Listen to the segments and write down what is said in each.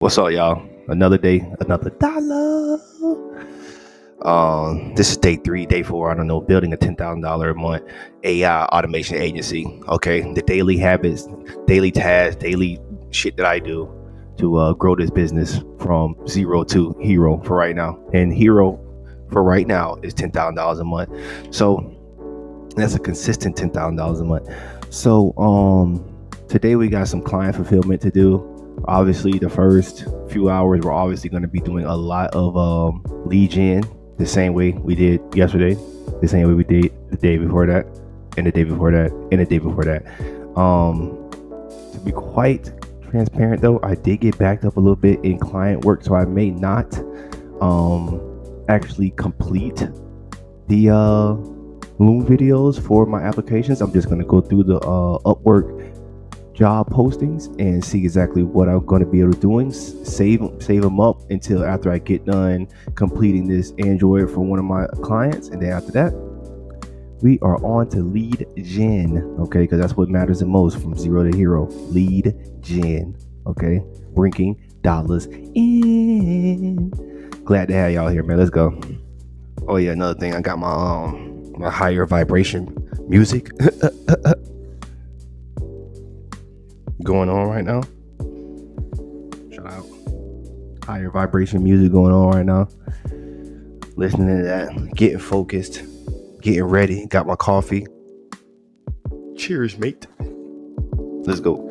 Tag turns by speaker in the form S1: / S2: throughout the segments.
S1: What's up, y'all? Another day, another dollar. This is day 3, day 4. I don't know, building a $10,000 a month AI automation agency. Okay, the daily habits, daily tasks, daily shit that I do to grow this business from zero to hero for right now. And hero for right now is $10,000 a month. So that's a consistent $10,000 a month. So today we got some client fulfillment to do. Obviously, the first few hours we're obviously going to be doing a lot of lead gen, the same way we did yesterday, the same way we did the day before that, and the day before that, and the day before that. To be quite transparent though, I did get backed up a little bit in client work, so I may not actually complete the Loom videos for my applications. I'm just going to go through the Upwork job postings and see exactly what I'm going to be able to do, save them up until after I get done completing this Android for one of my clients, and then after that we are on to lead gen, okay, because that's what matters the most, from zero to hero. Lead gen, okay, bringing dollars in. Glad to have y'all here, man. Let's go. Oh yeah, another thing, I got my higher vibration music going on right now. Shout out. Higher vibration music going on right now. Listening to that, getting focused, getting ready. Got my coffee. Cheers, mate. Let's go.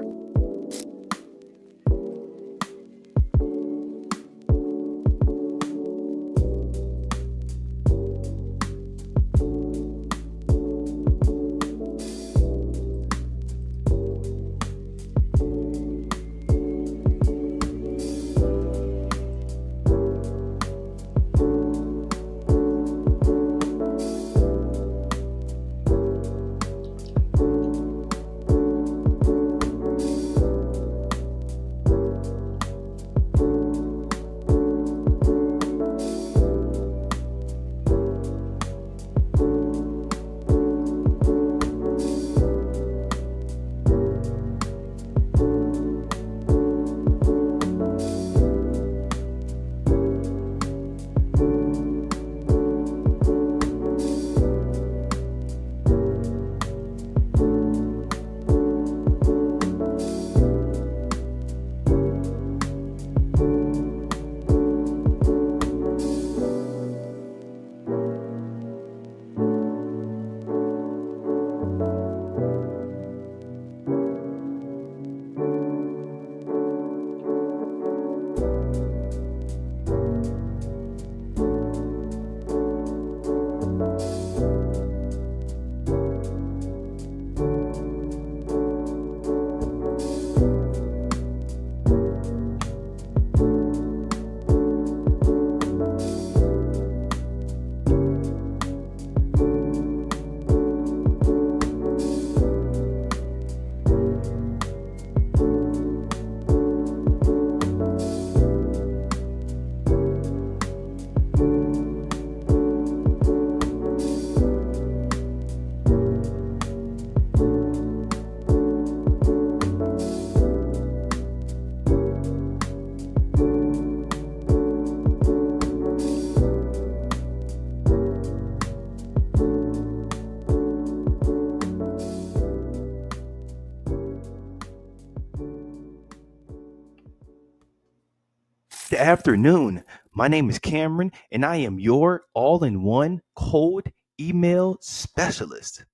S1: Good afternoon. My name is Cameron, and I am your all-in-one cold email specialist.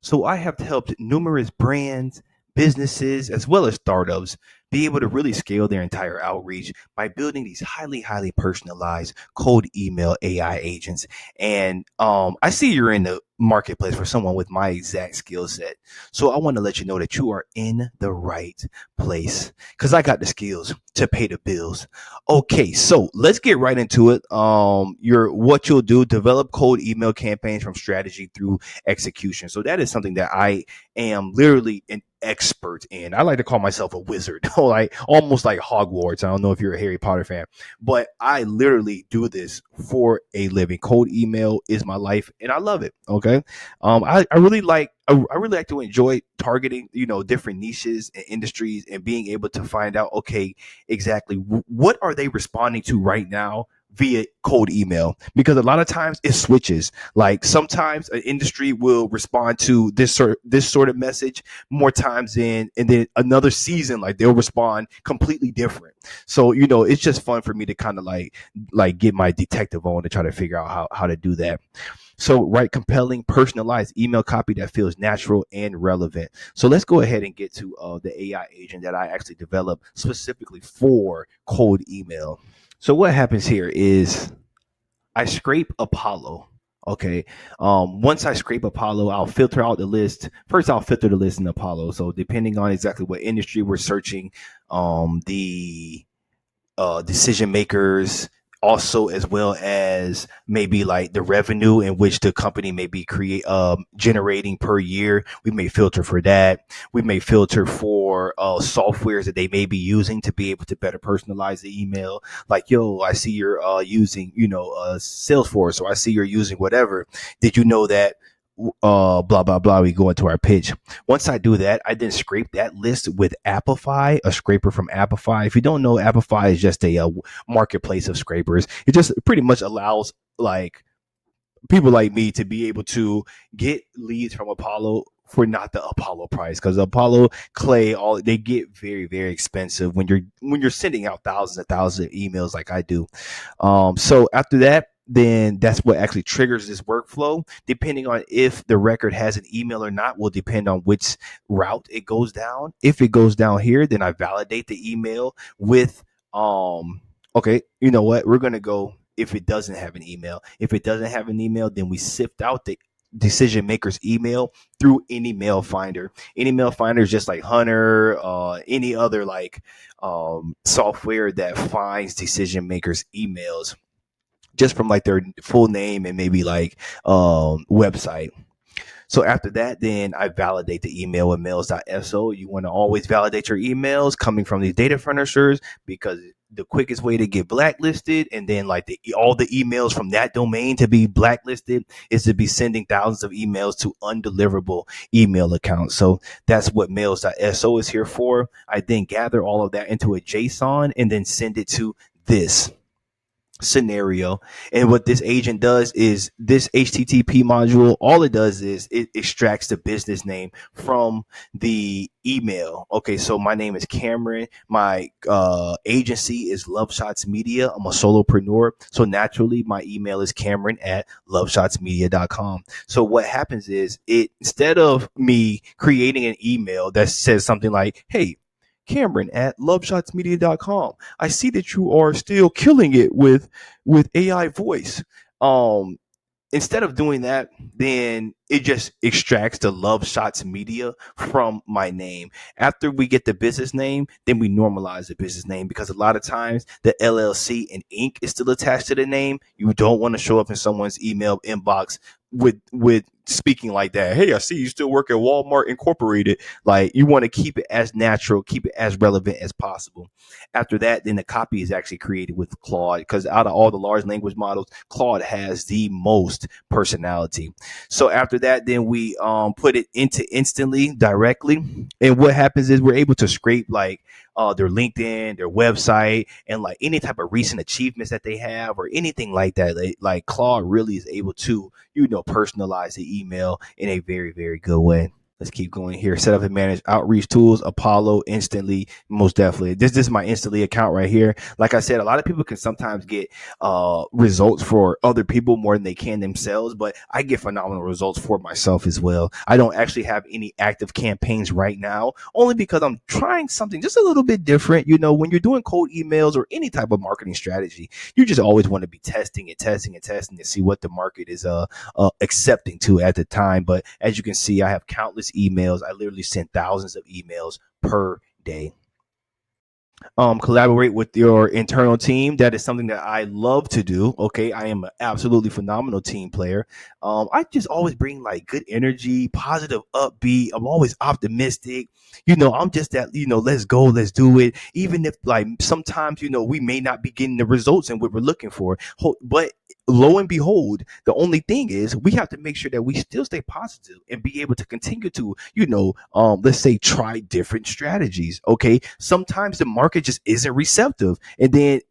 S1: So I have helped numerous brands, businesses, as well as startups be able to really scale their entire outreach by building these highly personalized cold email AI agents. And I see you're in the marketplace for someone with my exact skill set. So I want to let you know that you are in the right place, because I got the skills to pay the bills. Okay, so let's get right into it. What you'll do: develop cold email campaigns from strategy through execution. So that is something that I am literally an expert in. I like to call myself a wizard, like almost like Hogwarts. I don't know if you're a Harry Potter fan, but I literally do this for a living. Cold email is my life, and I love it. Okay. Okay. I really like I really like to enjoy targeting, different niches and industries and being able to find out, okay, exactly what are they responding to right now via cold email, because a lot of times it switches. Like sometimes an industry will respond to this sort of message more times than, and then another season like they'll respond completely different. So it's just fun for me to kind of like get my detective on to try to figure out how to do that. So write compelling, personalized email copy that feels natural and relevant. So let's go ahead and get to the AI agent that I actually developed specifically for cold email. So what happens here is I scrape Apollo. Okay. Once I scrape Apollo, I'll filter out the list. First, I'll filter the list in Apollo. So depending on exactly what industry we're searching, the decision makers, also as well as maybe like the revenue in which the company may be create generating per year. We may filter for that. We may filter for softwares that they may be using to be able to better personalize the email. Like, yo, I see you're using Salesforce, or I see you're using whatever. Did you know that blah blah blah? We go into our pitch. Once I do that, I then scrape that list with Appify, a scraper from Appify. If you don't know, Appify is just a marketplace of scrapers. It just pretty much allows like people like me to be able to get leads from Apollo for not the Apollo price, because Apollo Clay, all they get very very expensive when you're sending out thousands and thousands of emails like I do. So after that, then that's what actually triggers this workflow. Depending on if the record has an email or not will depend on which route it goes down. If it goes down here, then I validate the email with okay, you know what? We're gonna go if it doesn't have an email. If it doesn't have an email, then we sift out the decision maker's email through any mail finder. Any mail finder is just like Hunter, any other like software that finds decision makers' emails just from like their full name and maybe like website. So after that, then I validate the email with mails.so. You want to always validate your emails coming from these data furnishers, because the quickest way to get blacklisted and then like all the emails from that domain to be blacklisted is to be sending thousands of emails to undeliverable email accounts. So that's what mails.so is here for. I then gather all of that into a JSON and then send it to this scenario. And what this agent does is this HTTP module, all it does is it extracts the business name from the email. Okay, so my name is Cameron. My agency is Love Shots Media. I'm a solopreneur. So naturally, my email is Cameron at loveshotsmedia.com. So what happens is instead of me creating an email that says something like, hey, Cameron at loveshotsmedia.com. I see that you are still killing it with AI voice. Um, Instead of doing that, then it just extracts the Love Shots Media from my name. After we get the business name, then we normalize the business name, because a lot of times the LLC and Inc. is still attached to the name. You don't want to show up in someone's email inbox with speaking like that. Hey, I see you still work at Walmart Incorporated. Like, you want to keep it as natural, keep it as relevant as possible. After that, then the copy is actually created with Claude, because out of all the large language models, Claude has the most personality. So after that, then we put it into Instantly directly. And what happens is we're able to scrape like their LinkedIn, their website, and like any type of recent achievements that they have or anything like that. Like Claude really is able to, personalize the email in a very, very good way. Let's keep going here. Set up and manage outreach tools, Apollo, Instantly, most definitely. This is my Instantly account right here. Like I said, a lot of people can sometimes get results for other people more than they can themselves, but I get phenomenal results for myself as well. I don't actually have any active campaigns right now, only because I'm trying something just a little bit different. When you're doing cold emails or any type of marketing strategy, you just always want to be testing and testing and testing to see what the market is accepting to at the time. But as you can see, I have countless emails. I literally send thousands of emails per day. collaborate with your internal team. That is something that I love to do. Okay, I am an absolutely phenomenal team player. I just always bring like good energy, positive, upbeat. I'm always optimistic. I'm just that. Let's go, let's do it. Even if like sometimes we may not be getting the results and what we're looking for, but lo and behold, the only thing is we have to make sure that we still stay positive and be able to continue to, let's say try different strategies. Okay. Sometimes the market just isn't receptive. And then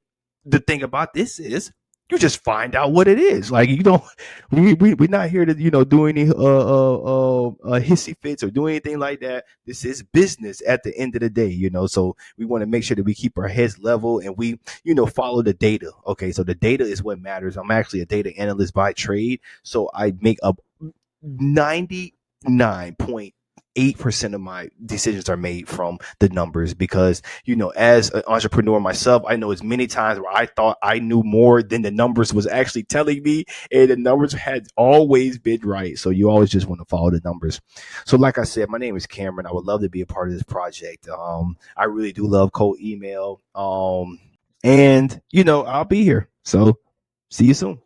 S1: the thing about this is you just find out what it is. Like, we're not here to, do any hissy fits or do anything like that. This is business at the end of the day, so we want to make sure that we keep our heads level and we, follow the data. Okay. So the data is what matters. I'm actually a data analyst by trade. So I make up 99.8% of my decisions are made from the numbers because as an entrepreneur myself, I know as many times where I thought I knew more than the numbers was actually telling me, and the numbers had always been right. So you always just want to follow the numbers. So like I said, my name is Cameron. I would love to be a part of this project. I really do love cold email, and I'll be here. So see you soon.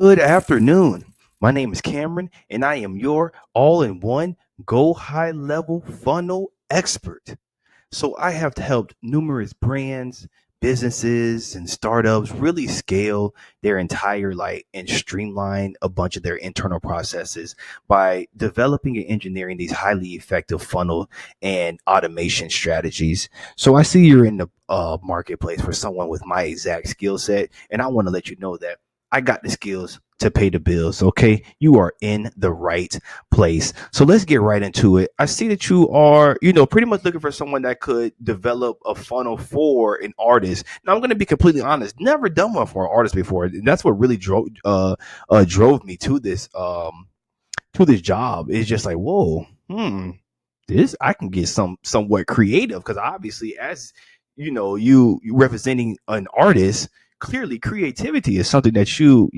S1: Good afternoon. My name is Cameron, and I am your all in one go high level funnel expert. So I have helped numerous brands, businesses, and startups really scale their entire and streamline a bunch of their internal processes by developing and engineering these highly effective funnel and automation strategies. So I see you're in the marketplace for someone with my exact skill set, and I want to let you know that I got the skills to pay the bills. Okay, you are in the right place. So let's get right into it. I see that you are, pretty much looking for someone that could develop a funnel for an artist. Now, I'm going to be completely honest. Never done one for an artist before. And that's what really drove me to this job. It's just like, whoa, this I can get somewhat creative because obviously, as you representing an artist, clearly creativity is something that you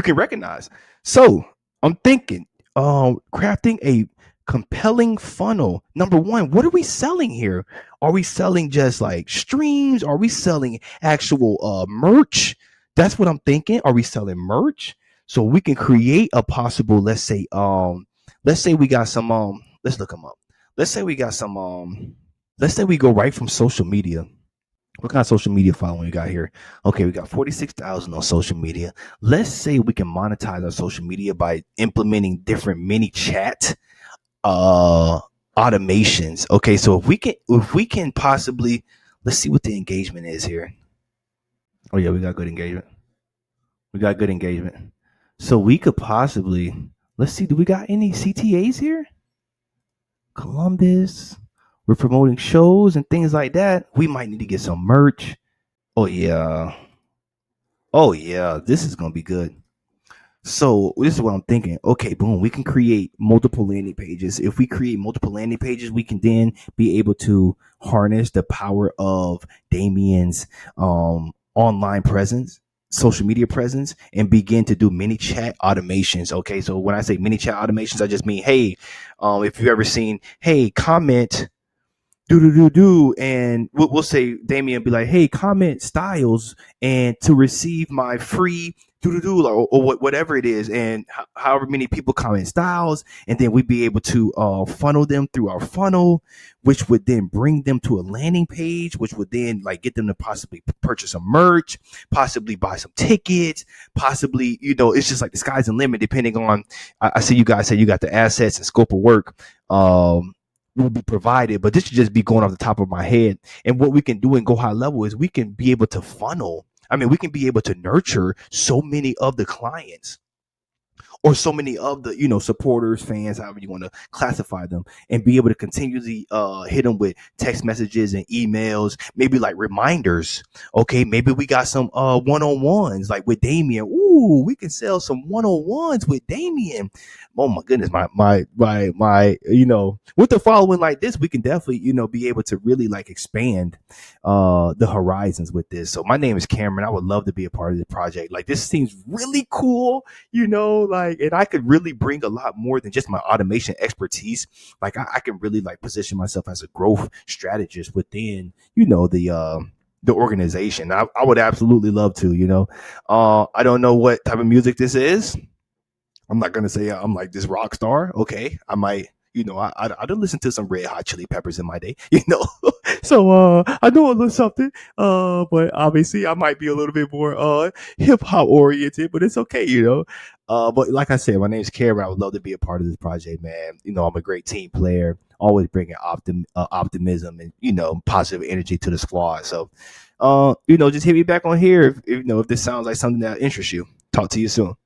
S1: can recognize. So I'm thinking, crafting a compelling funnel. Number one, what are we selling here? Are we selling just like streams? Are we selling actual merch? That's what I'm thinking. Are we selling merch? So we can create a possible, let's say we got some let's look them up. Let's say we got some let's say we go right from social media. What kind of social media following we got here? Okay, we got 46,000 on social media. Let's say we can monetize our social media by implementing different mini chat automations. Okay, so if we can possibly, let's see what the engagement is here. Oh yeah, we got good engagement. We got good engagement. So we could possibly, let's see, do we got any CTAs here? Columbus. We're promoting shows and things like that. We might need to get some merch. Oh yeah. Oh yeah, this is gonna be good. So this is what I'm thinking. Okay, boom, we can create multiple landing pages. If we create multiple landing pages, we can then be able to harness the power of Damien's online presence, social media presence, and begin to do mini chat automations. Okay, so when I say mini chat automations, I just mean, hey, if you've ever seen, hey, comment do, and we'll say Damien be like, hey, comment styles and to receive my free do or whatever it is, and however many people comment styles, and then we'd be able to funnel them through our funnel, which would then bring them to a landing page, which would then like get them to possibly purchase some merch, possibly buy some tickets, possibly, it's just like the sky's the limit depending on. I see you guys say you got the assets and scope of work. Will be provided, but this should just be going off the top of my head. And what we can do and go high level is we can be able to funnel. I mean, we can be able to nurture so many of the clients or so many of the supporters, fans, however you want to classify them, and be able to continually hit them with text messages and emails, maybe like reminders. Okay, maybe we got some one-on-ones like with Damien. Ooh, we can sell some one-on-ones with Damien. Oh my goodness, my with the following like this, we can definitely be able to really like expand the horizons with this. So my name is Cameron. I would love to be a part of this project. Like, this seems really cool, and I could really bring a lot more than just my automation expertise. Like, I can really like position myself as a growth strategist within, the organization. I would absolutely love to, I don't know what type of music this is. I'm not gonna say I'm like this rock star. Okay, I might, I done listen to some Red Hot Chili Peppers in my day, so I know a little something. But obviously I might be a little bit more hip hop oriented, but it's okay, But like I said, my name's Cameron. I would love to be a part of this project, man. I'm a great team player, always bringing optimism and positive energy to the squad. So, just hit me back on here if this sounds like something that interests you. Talk to you soon.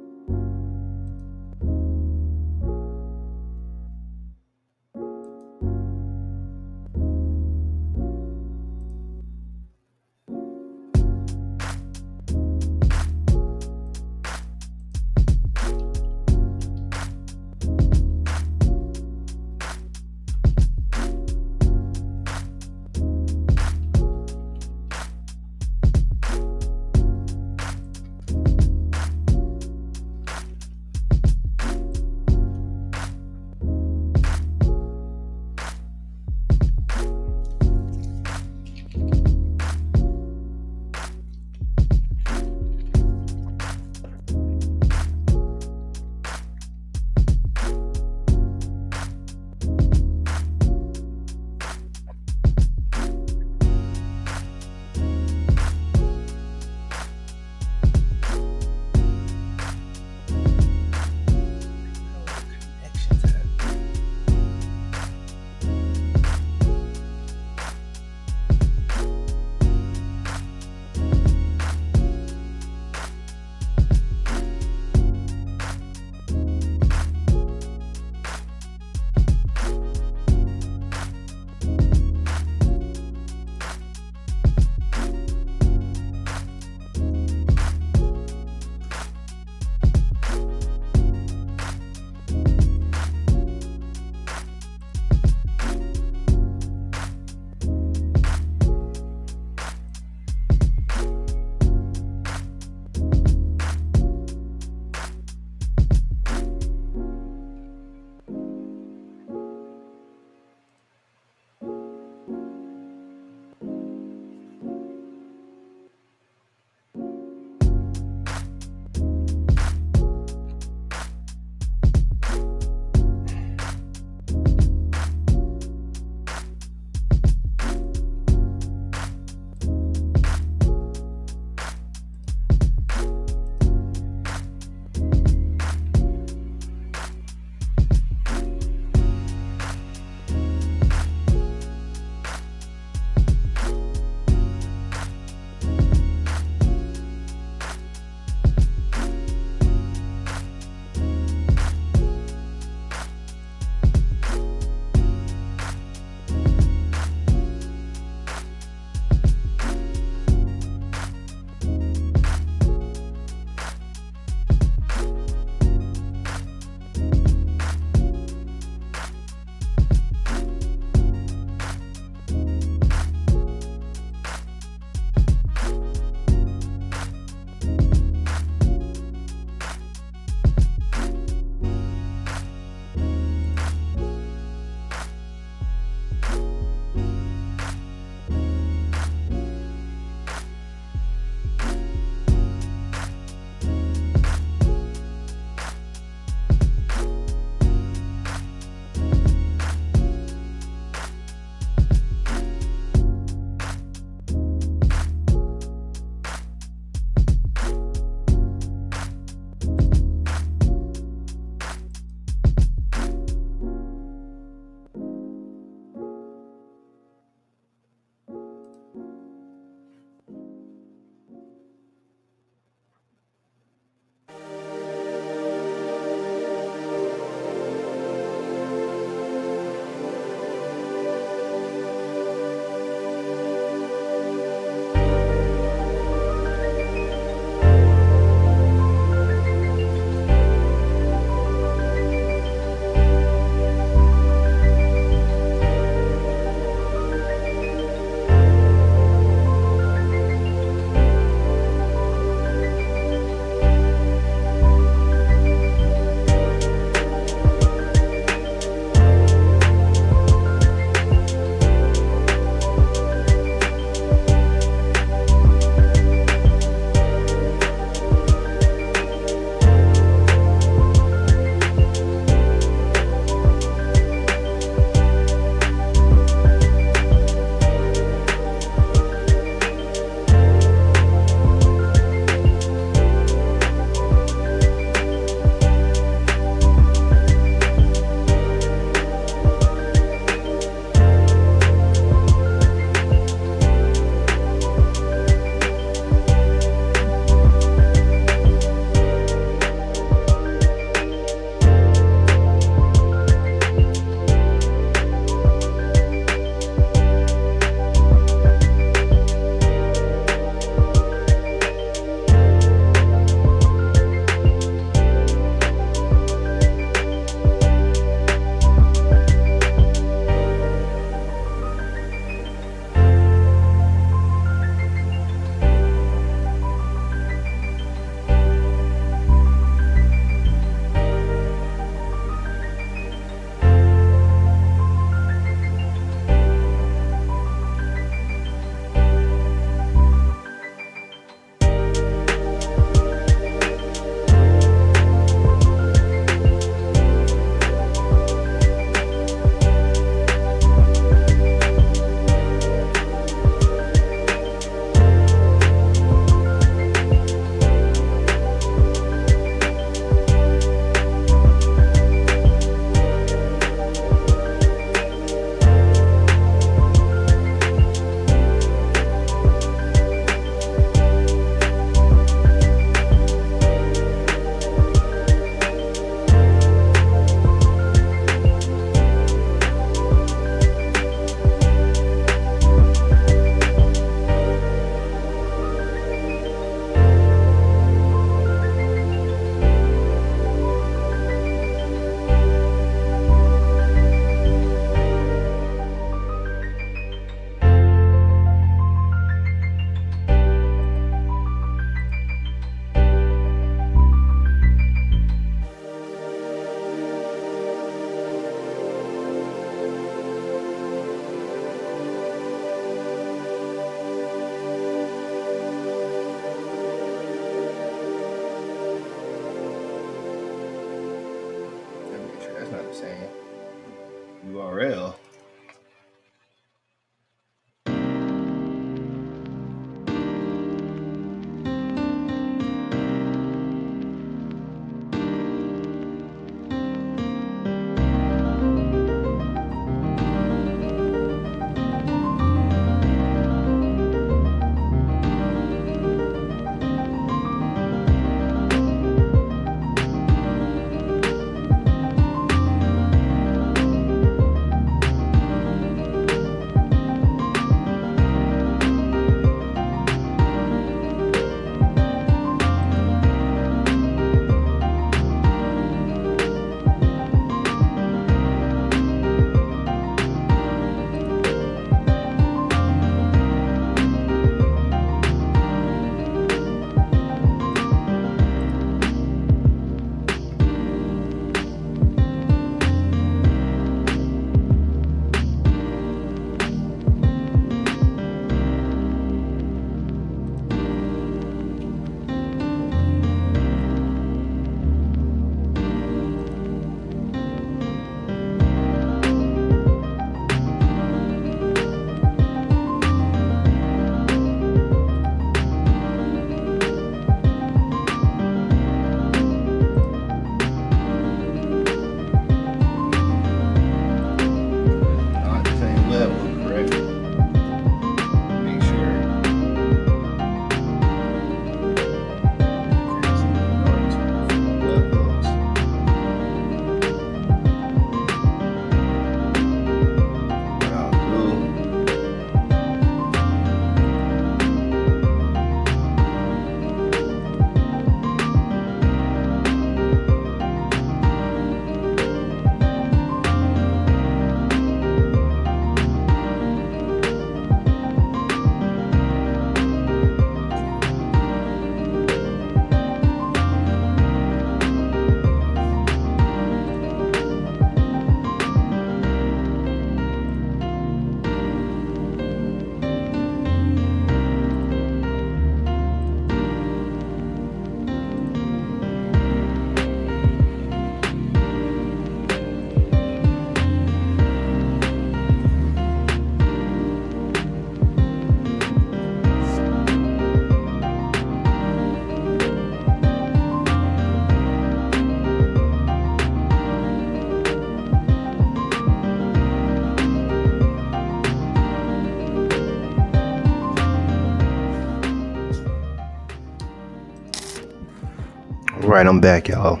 S1: right, I'm back, y'all.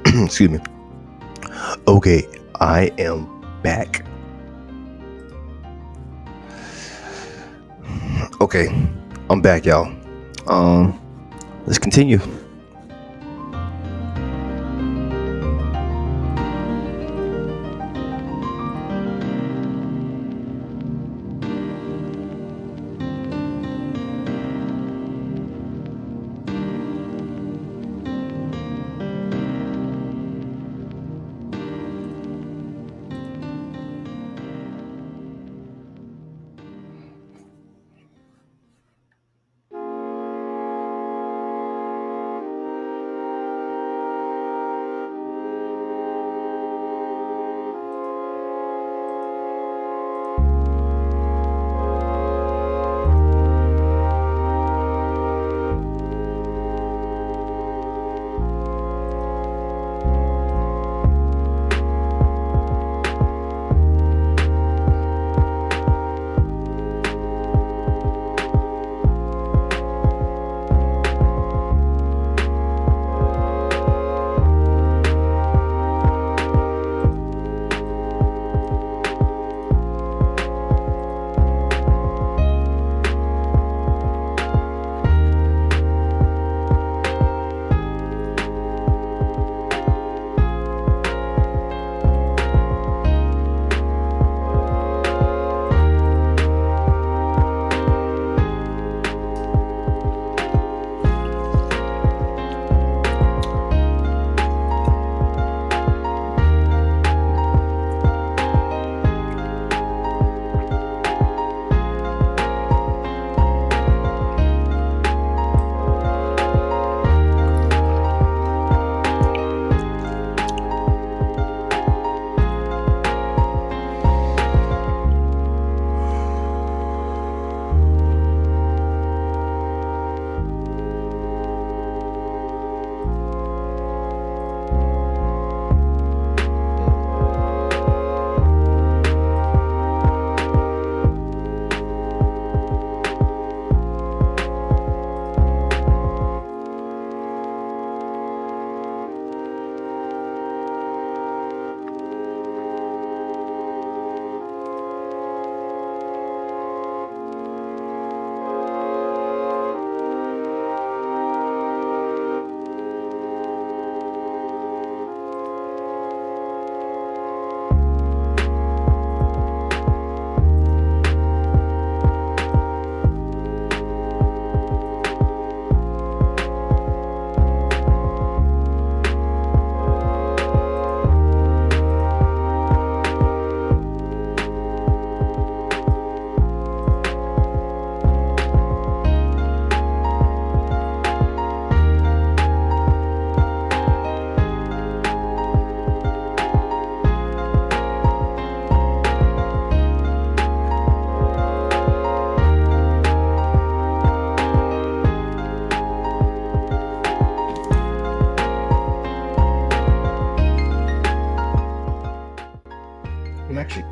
S1: Excuse me. Okay, I am back. Okay, I'm back, y'all. Let's continue.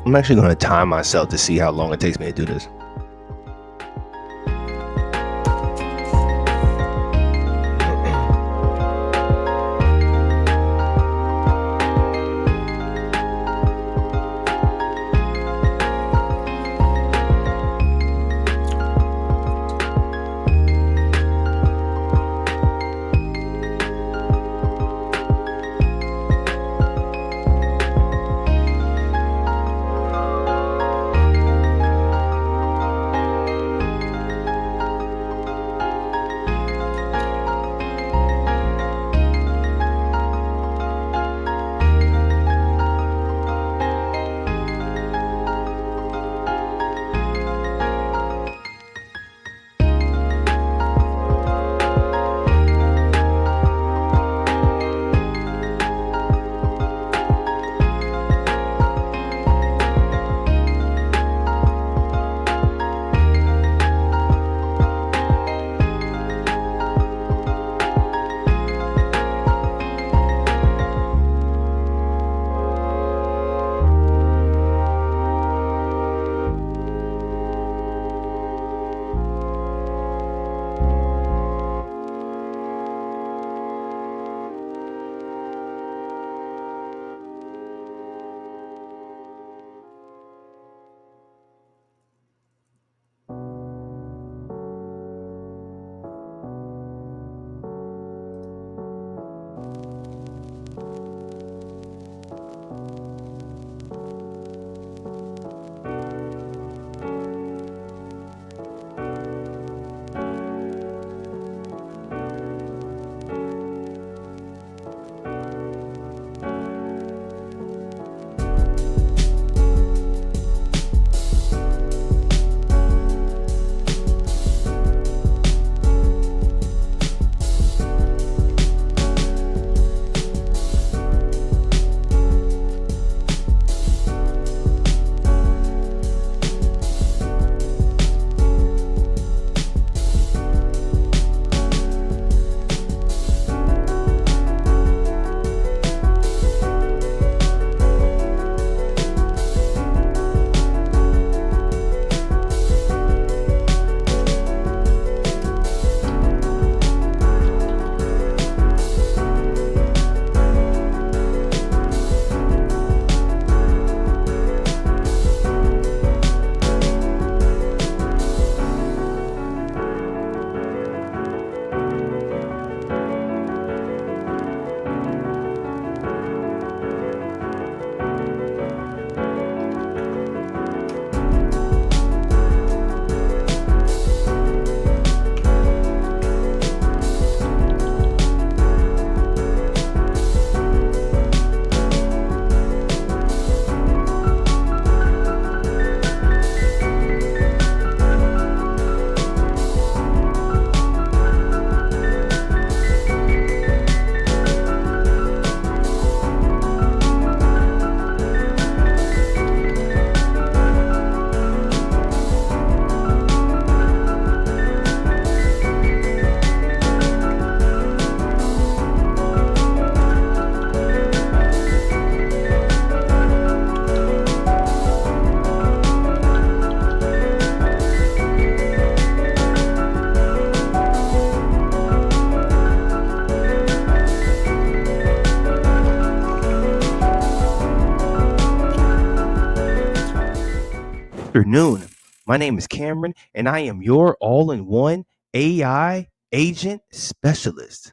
S1: I'm actually going to time myself to see how long it takes me to do this. afternoon. My name is Cameron, and I am your all in one AI agent specialist.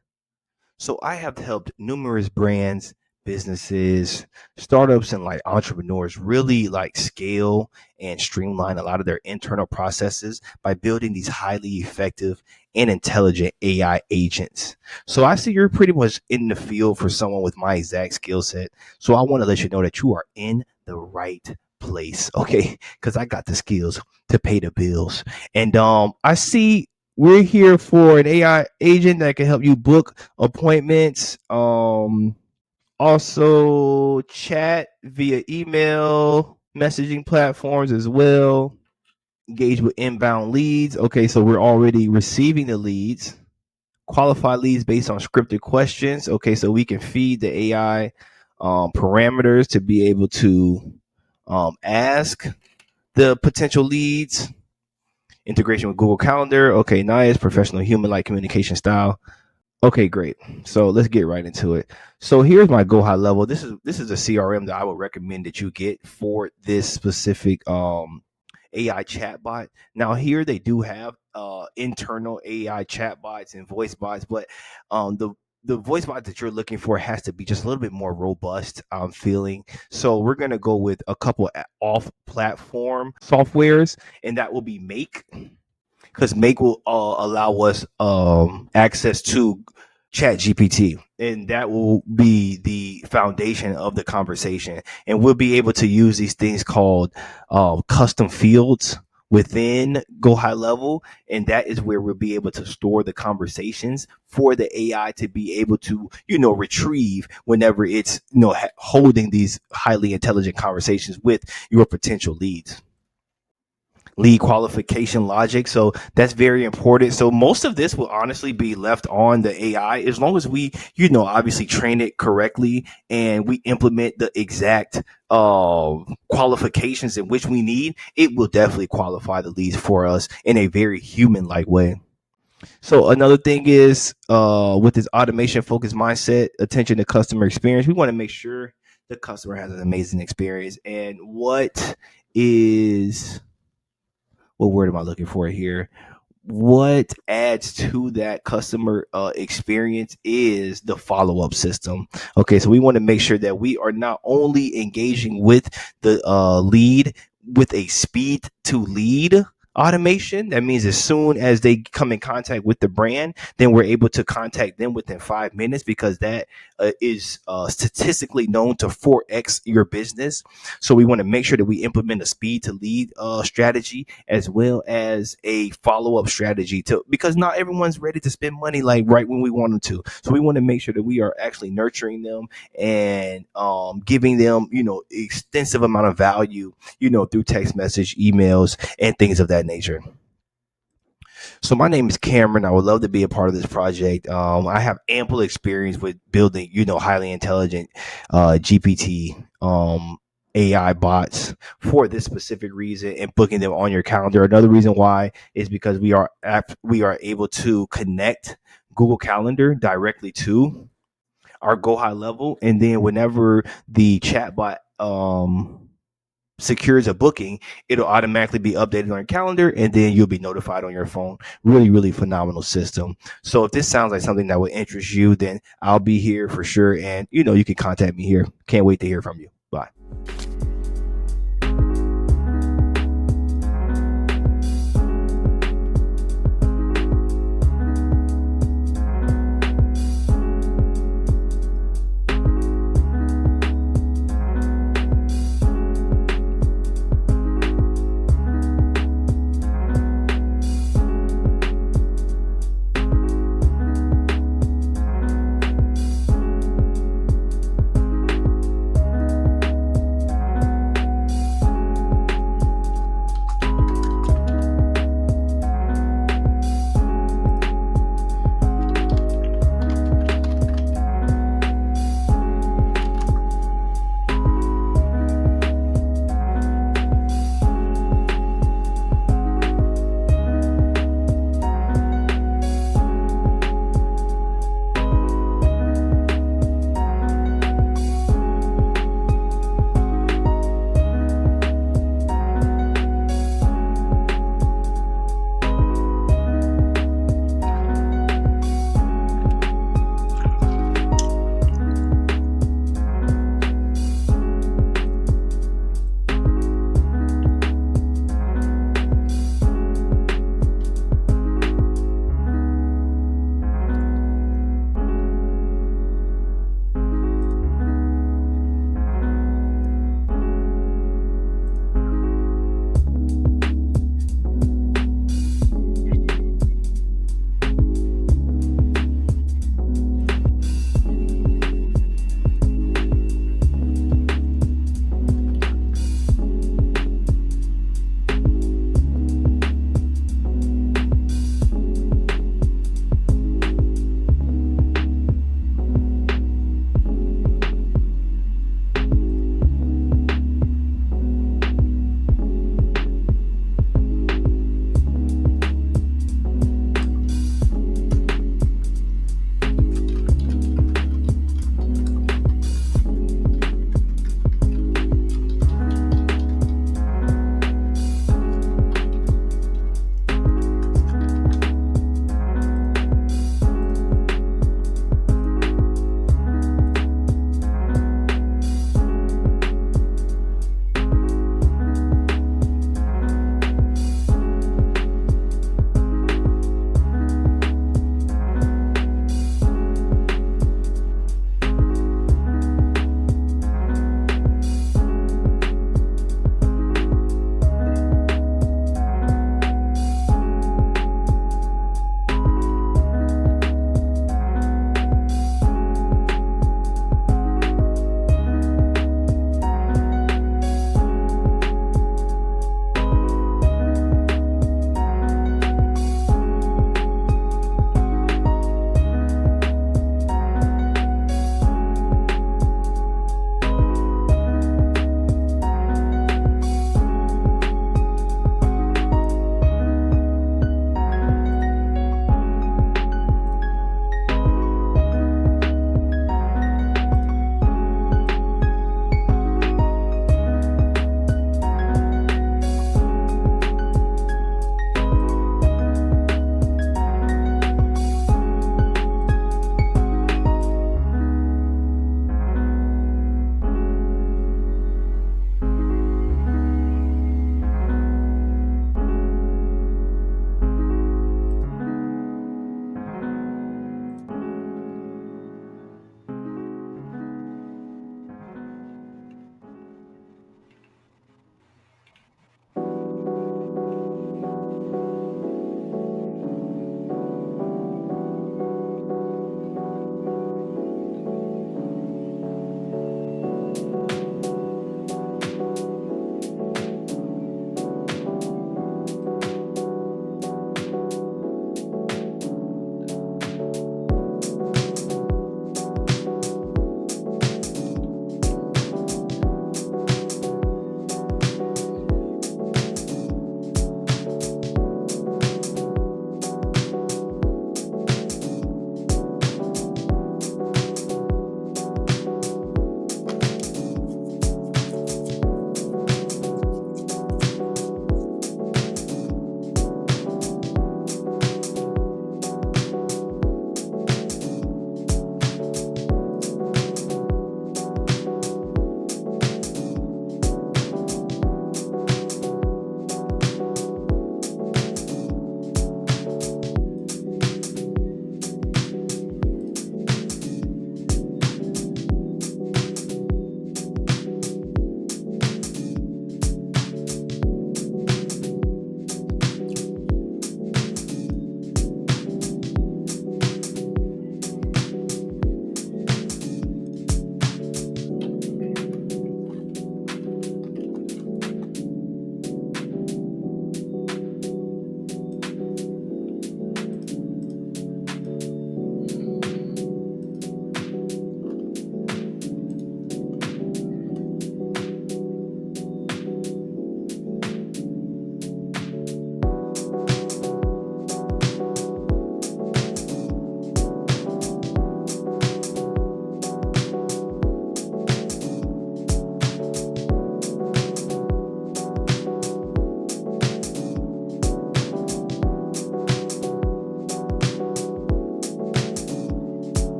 S1: So I have helped numerous brands, businesses, startups, and like entrepreneurs really like scale and streamline a lot of their internal processes by building these highly effective and intelligent AI agents. So I see you're pretty much in the field for someone with my exact skill set. So I want to let you know that you are in the right place, okay? Because I got the skills to pay the bills. And I see we're here for an AI agent that can help you book appointments. Also chat via email, messaging platforms as well. Engage with inbound leads. Okay, so we're already receiving the leads. Qualify leads based on scripted questions. Okay, so we can feed the AI parameters to be able to ask the potential leads. Integration with Google Calendar. Okay, nice. Professional human-like communication style. Okay, great. So let's get right into it. So here's my go high level. This is a CRM that I would recommend that you get for this specific AI chatbot. Now here they do have internal AI chatbots and voice bots, but the voice bot that you're looking for has to be just a little bit more robust. I'm feeling so we're gonna go with a couple off platform softwares, and that will be Make, because Make will allow us access to Chat GPT, and that will be the foundation of the conversation. And we'll be able to use these things called custom fields within Go High Level, and that is where we'll be able to store the conversations for the AI to be able to, retrieve whenever it's, holding these highly intelligent conversations with your potential leads. Lead qualification logic. So that's very important. So most of this will honestly be left on the AI as long as we, obviously train it correctly and we implement the exact qualifications in which we need. It will definitely qualify the leads for us in a very human-like way. So another thing is with this automation focused mindset, attention to customer experience, we want to make sure the customer has an amazing experience. And what word am I looking for here? What adds to that customer experience is the follow-up system. Okay, so we want to make sure that we are not only engaging with the lead with a speed to lead automation. That means as soon as they come in contact with the brand, then we're able to contact them within 5 minutes, because that is statistically known to 4x your business. So we want to make sure that we implement a speed to lead strategy as well as a follow-up strategy, because not everyone's ready to spend money like right when we want them to. So we want to make sure that we are actually nurturing them and giving them, extensive amount of value, through text message, emails, and things of that nature. So my name is Cameron. I would love to be a part of this project. I have ample experience with building, highly intelligent GPT AI bots for this specific reason and booking them on your calendar. Another reason why is because we are able to connect Google Calendar directly to our Go High Level, and then whenever the chatbot secures a booking, it'll automatically be updated on your calendar, and then you'll be notified on your phone. Really, really phenomenal system. So if this sounds like something that would interest you, then I'll be here for sure. And, you can contact me here. Can't wait to hear from you. Bye.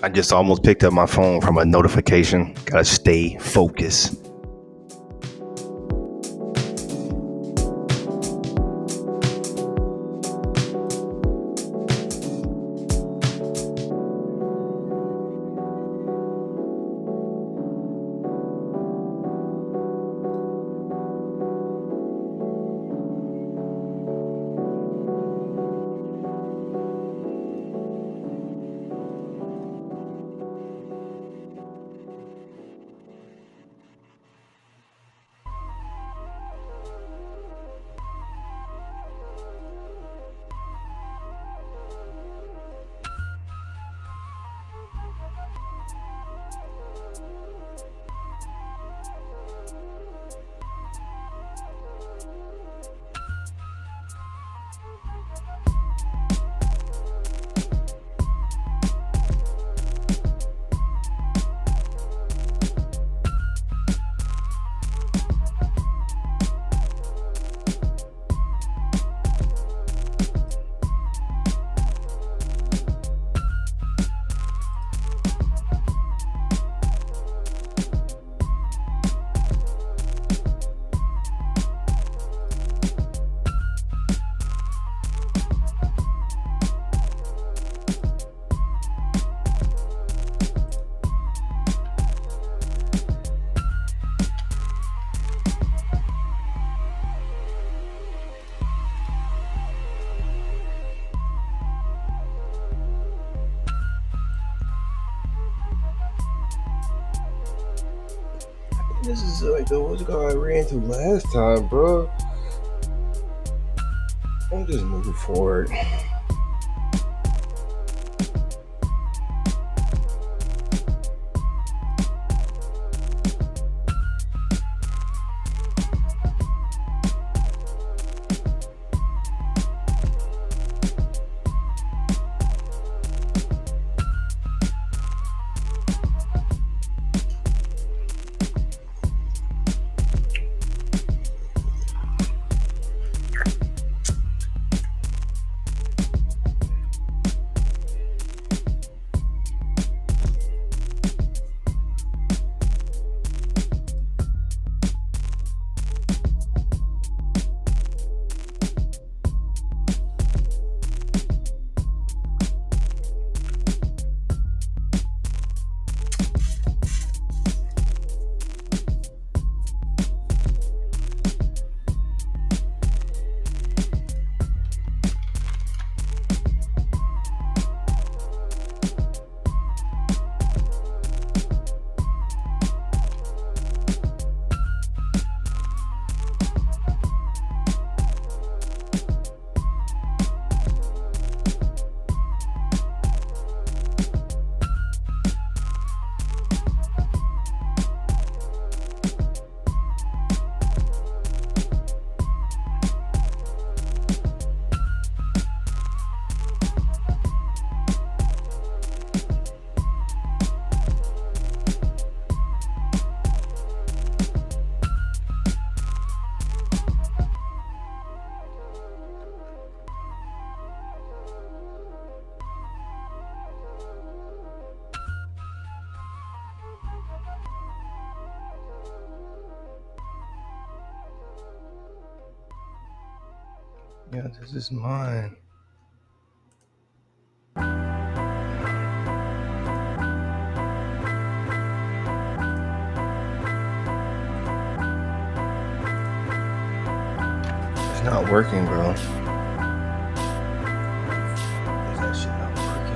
S1: I just almost picked up my phone from a notification. Gotta stay focused. This is like the what's guy I ran through last time, bro. I'm just moving forward. Yeah, this is mine. It's not working, bro. Is that shit not working?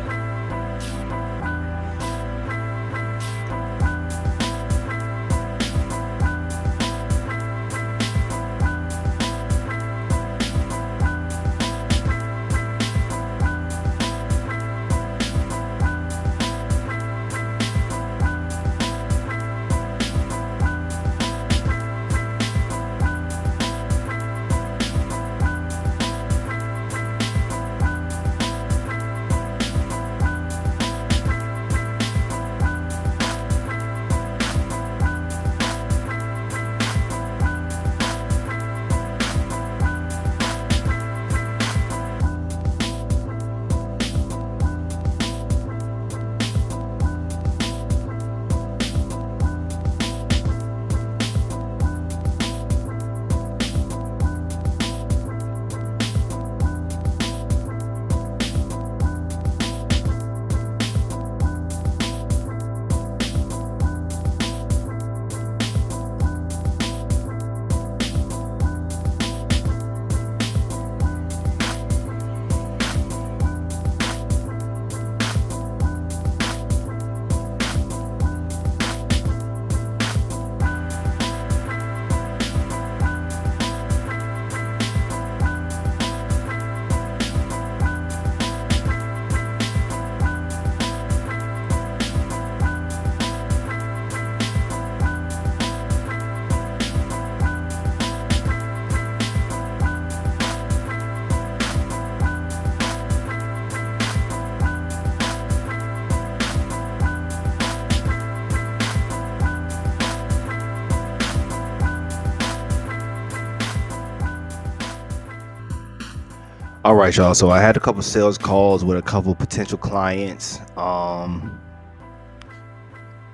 S1: All right, y'all. So I had a couple sales calls with a couple potential clients.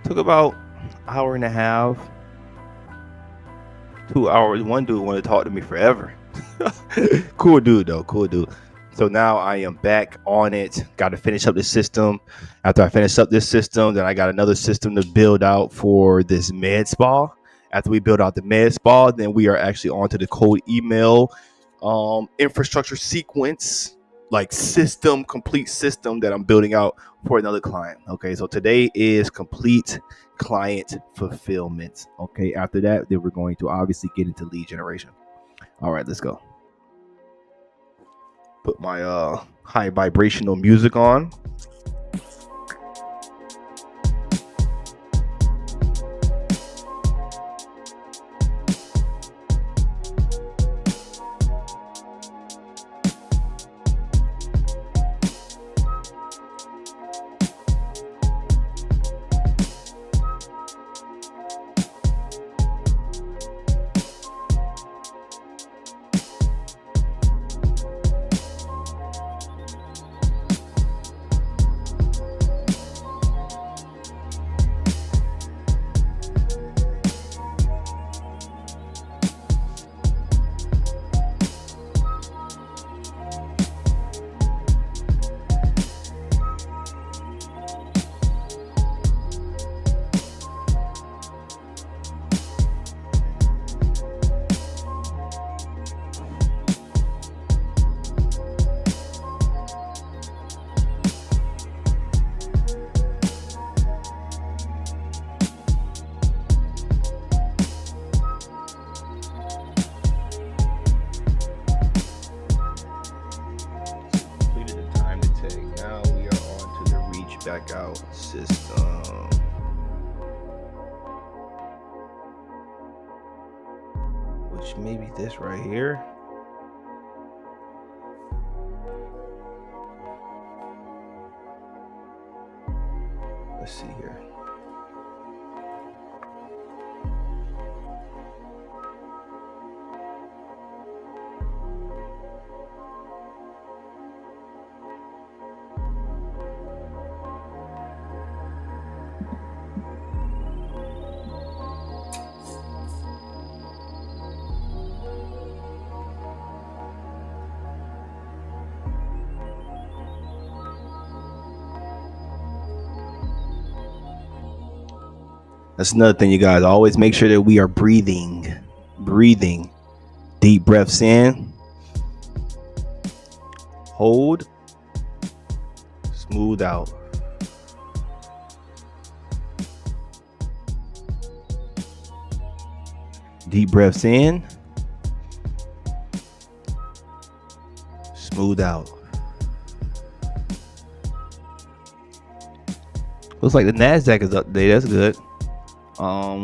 S1: Took about hour and a half, 2 hours. One dude wanted to talk to me forever. Cool dude though, cool dude. So now I am back on it. Got to finish up the system. After I finish up this system, then I got another system to build out for this med spa. After we build out the med spa, then we are actually on to the cold email infrastructure sequence, like complete system that I'm building out for another client. Okay, so today is complete client fulfillment. Okay, after that, then we're going to obviously get into lead generation. All right, let's go. Put my high vibrational music on. Back out system. Which maybe this right here. Let's see here. That's another thing, you guys. Always make sure that we are breathing. Deep breaths in. Hold. Smooth out. Deep breaths in. Smooth out. Looks like the NASDAQ is up today. That's good.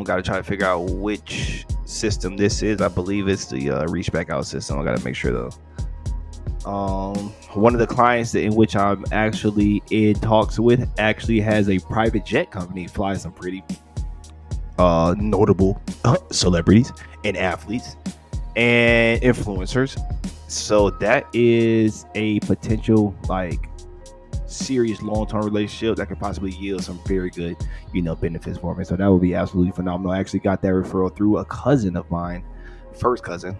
S1: Got to try to figure out which system this is. I believe it's the reach back out system. I got to make sure though. One of the clients in which I'm actually in talks with actually has a private jet company, flies some pretty notable celebrities and athletes and influencers. So that is a potential like serious long-term relationship that could possibly yield some very good, benefits for me. So that would be absolutely phenomenal. I actually got that referral through a cousin of mine, first cousin.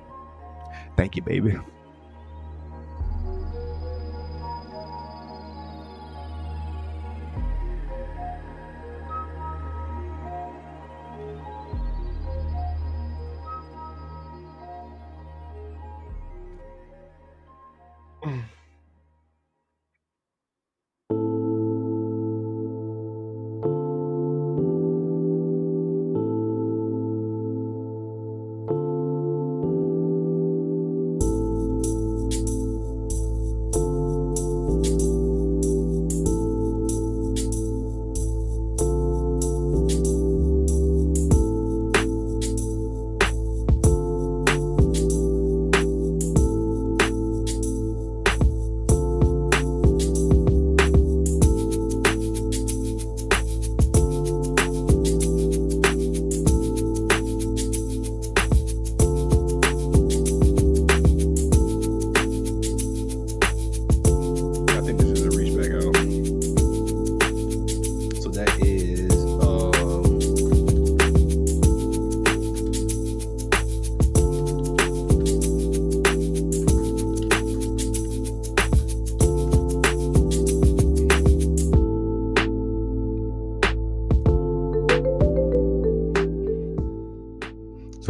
S1: Thank you, baby.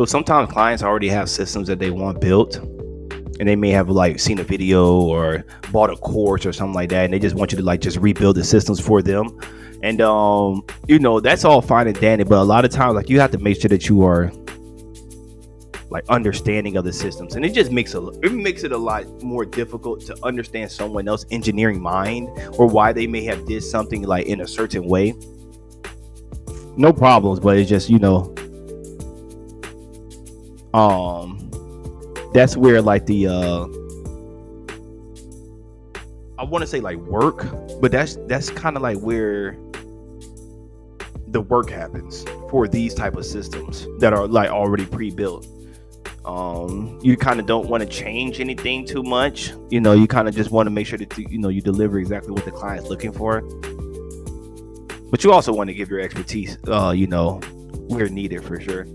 S1: So sometimes clients already have systems that they want built, and they may have like seen a video or bought a course or something like that, and they just want you to like just rebuild the systems for them. And that's all fine and dandy, but a lot of times like you have to make sure that you are like understanding of the systems, and it just makes it a lot more difficult to understand someone else's engineering mind or why they may have did something like in a certain way. No problems, but it's just that's where like the I want to say like work, but that's kind of like where the work happens for these type of systems that are like already pre-built. You kind of don't want to change anything too much. You kind of just want to make sure that you deliver exactly what the client's looking for, but you also want to give your expertise where needed, for sure.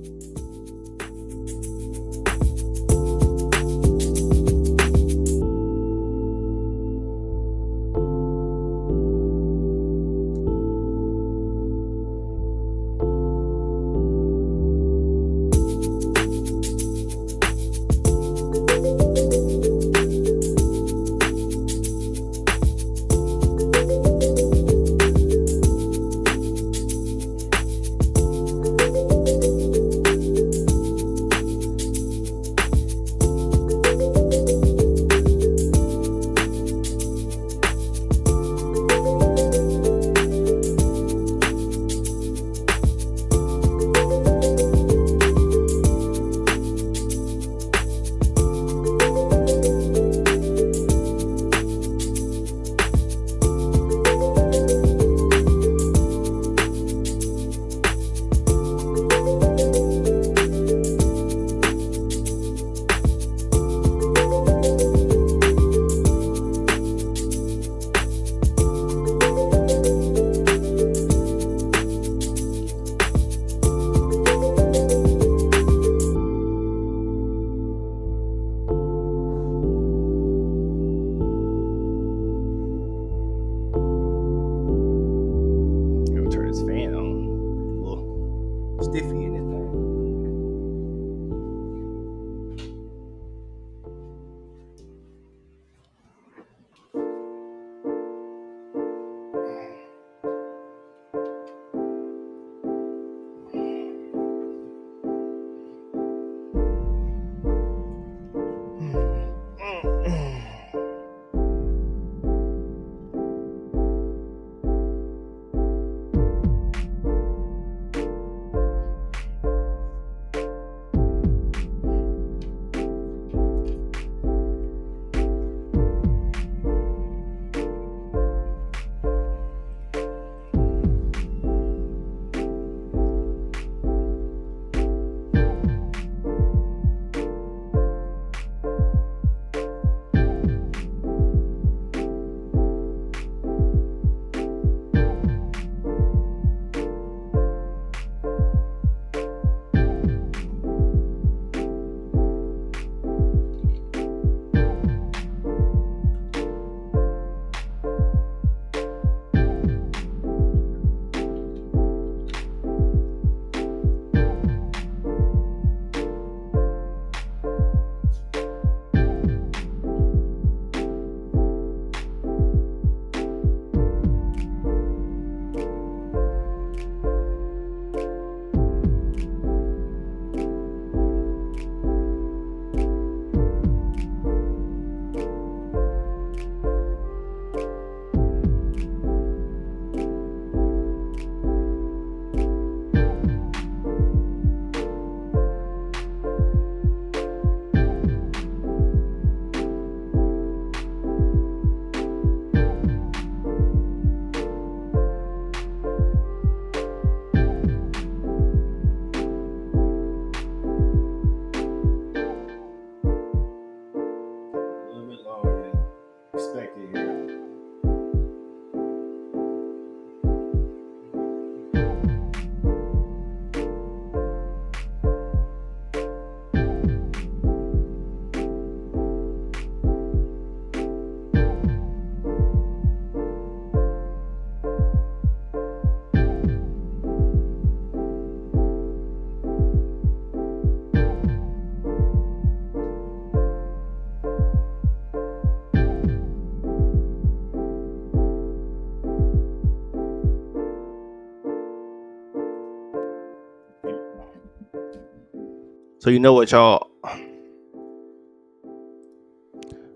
S1: So you know what, y'all?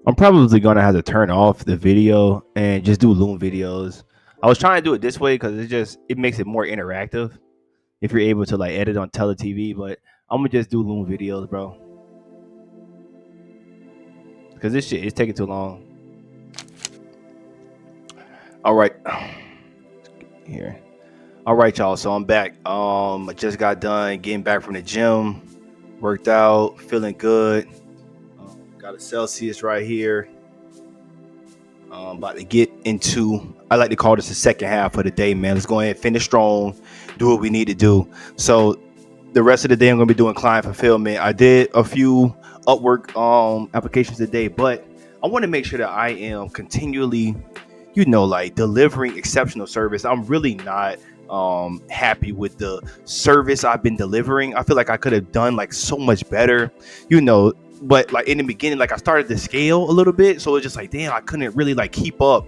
S1: I'm probably gonna have to turn off the video and just do Loom videos. I was trying to do it this way because it makes it more interactive if you're able to like edit on tele TV. But I'm gonna just do Loom videos, bro, because this shit is taking too long. All right, here. All right, y'all. So I'm back. I just got done getting back from the gym, worked out, feeling good. Got a Celsius right here. About to get into, I like to call this the second half of the day, man. Let's go ahead and finish strong, do what we need to do. So the rest of the day, I'm going to be doing client fulfillment. I did a few Upwork applications today, but I want to make sure that I am continually, like delivering exceptional service. I'm really not happy with the service I've been delivering. I feel like I could have done like so much better, but like in the beginning, like I started to scale a little bit, so it's just like, damn, I couldn't really like keep up.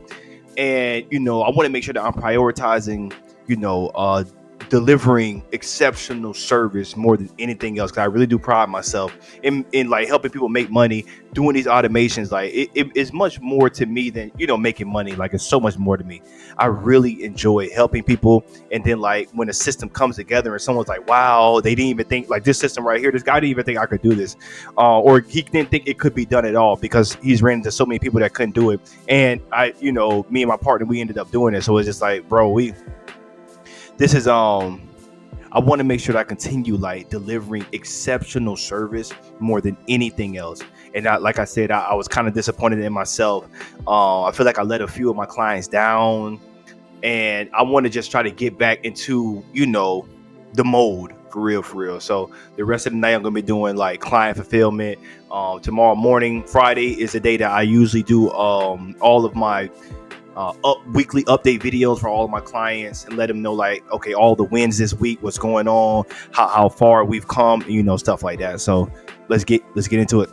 S1: And I want to make sure that I'm prioritizing delivering exceptional service more than anything else, because I really do pride myself in like helping people make money doing these automations. Like it's much more to me than making money. Like it's so much more to me. I really enjoy helping people, and then like when a system comes together and someone's like, wow, they didn't even think, like, this system right here, this guy didn't even think I could do this, or he didn't think it could be done at all, because he's ran into so many people that couldn't do it. And me and my partner, we ended up doing it. So it's just like, bro, this is I want to make sure that I continue like delivering exceptional service more than anything else. And like I said, I was kind of disappointed in myself. I feel like I let a few of my clients down, and I want to just try to get back into the mode for real. So the rest of the night, I'm gonna be doing like client fulfillment. Tomorrow morning, Friday, is the day that I usually do all of my weekly update videos for all of my clients, and let them know like, okay, all the wins this week, what's going on, how far we've come, stuff like that. So let's get into it.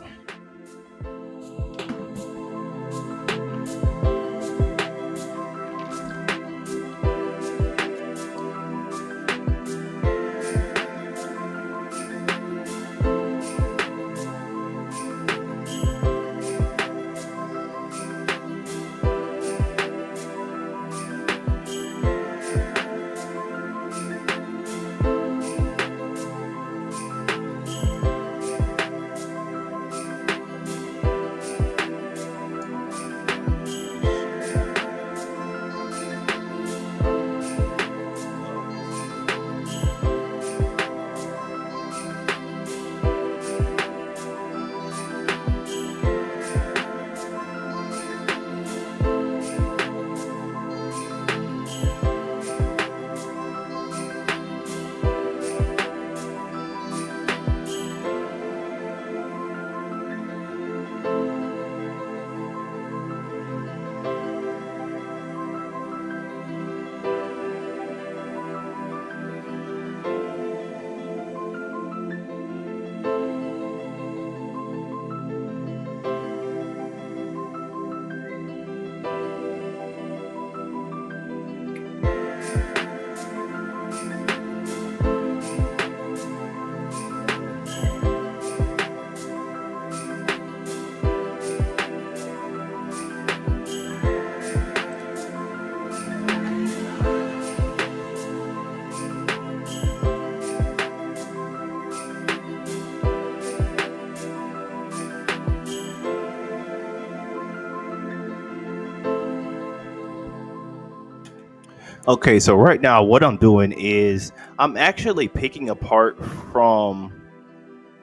S1: Okay, so right now what I'm doing is I'm actually picking apart from,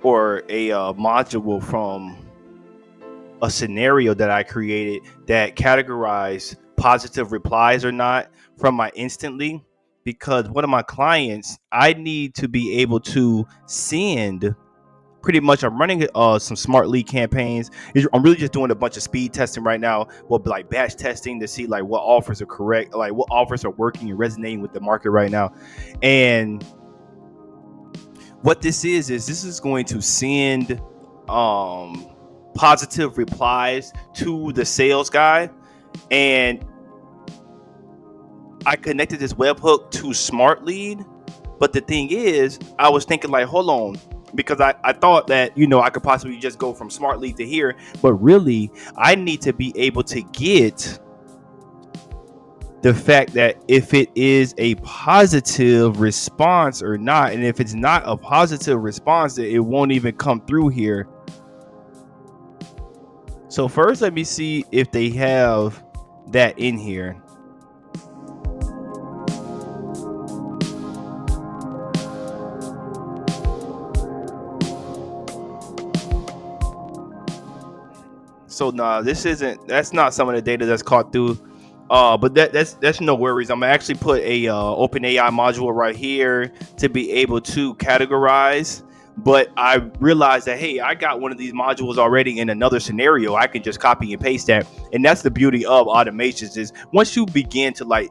S1: or a module from, a scenario that I created that categorized positive replies or not from my instantly, because one of my clients, I need to be able to send, pretty much, I'm running some smart lead campaigns. I'm really just doing a bunch of speed testing right now, well, like batch testing to see like what offers are correct, like what offers are working and resonating with the market right now. And what this is going to send positive replies to the sales guy. And I connected this webhook to Smart Lead. But the thing is, I was thinking like, hold on, because I thought that, I could possibly just go from smart lead to here, but really I need to be able to get the fact that if it is a positive response or not. And if it's not a positive response, it won't even come through here. So first, let me see if they have that in here. So nah, that's not some of the data that's caught through. But that's no worries. I'm gonna actually put a open AI module right here to be able to categorize. But I realized that, hey, I got one of these modules already in another scenario. I can just copy and paste that, and that's the beauty of automations. Is once you begin to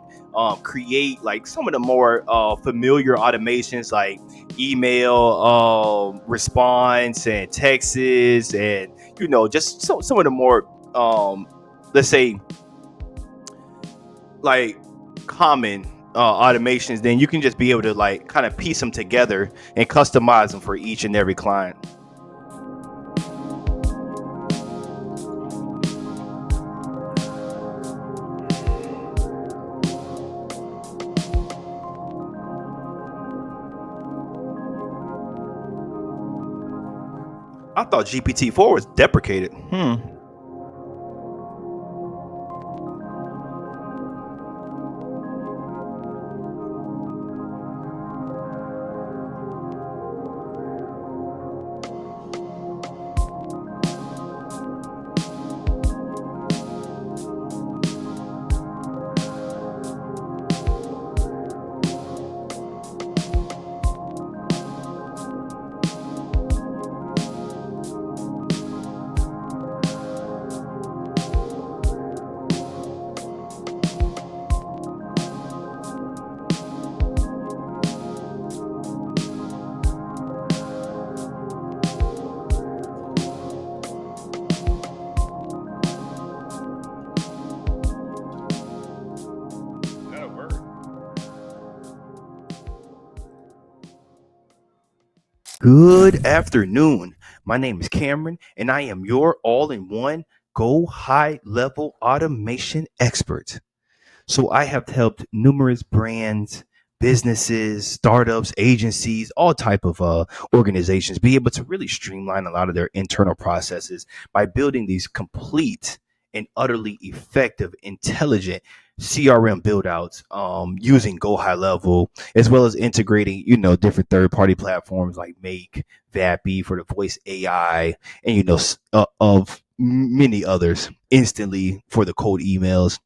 S1: create like some of the more familiar automations like email response and texts and just some of the more let's say like common automations, then you can just be able to like kind of piece them together and customize them for each and every client. I thought GPT-4 was deprecated. Good afternoon. My name is Cameron, and I am your all in one go high level automation expert. So I have helped numerous brands, businesses, startups, agencies, all type of organizations be able to really streamline a lot of their internal processes by building these complete and utterly effective, intelligent CRM build outs using Go High Level, as well as integrating, different third party platforms like Make, Vappy for the voice AI, and, of many others instantly for the cold emails.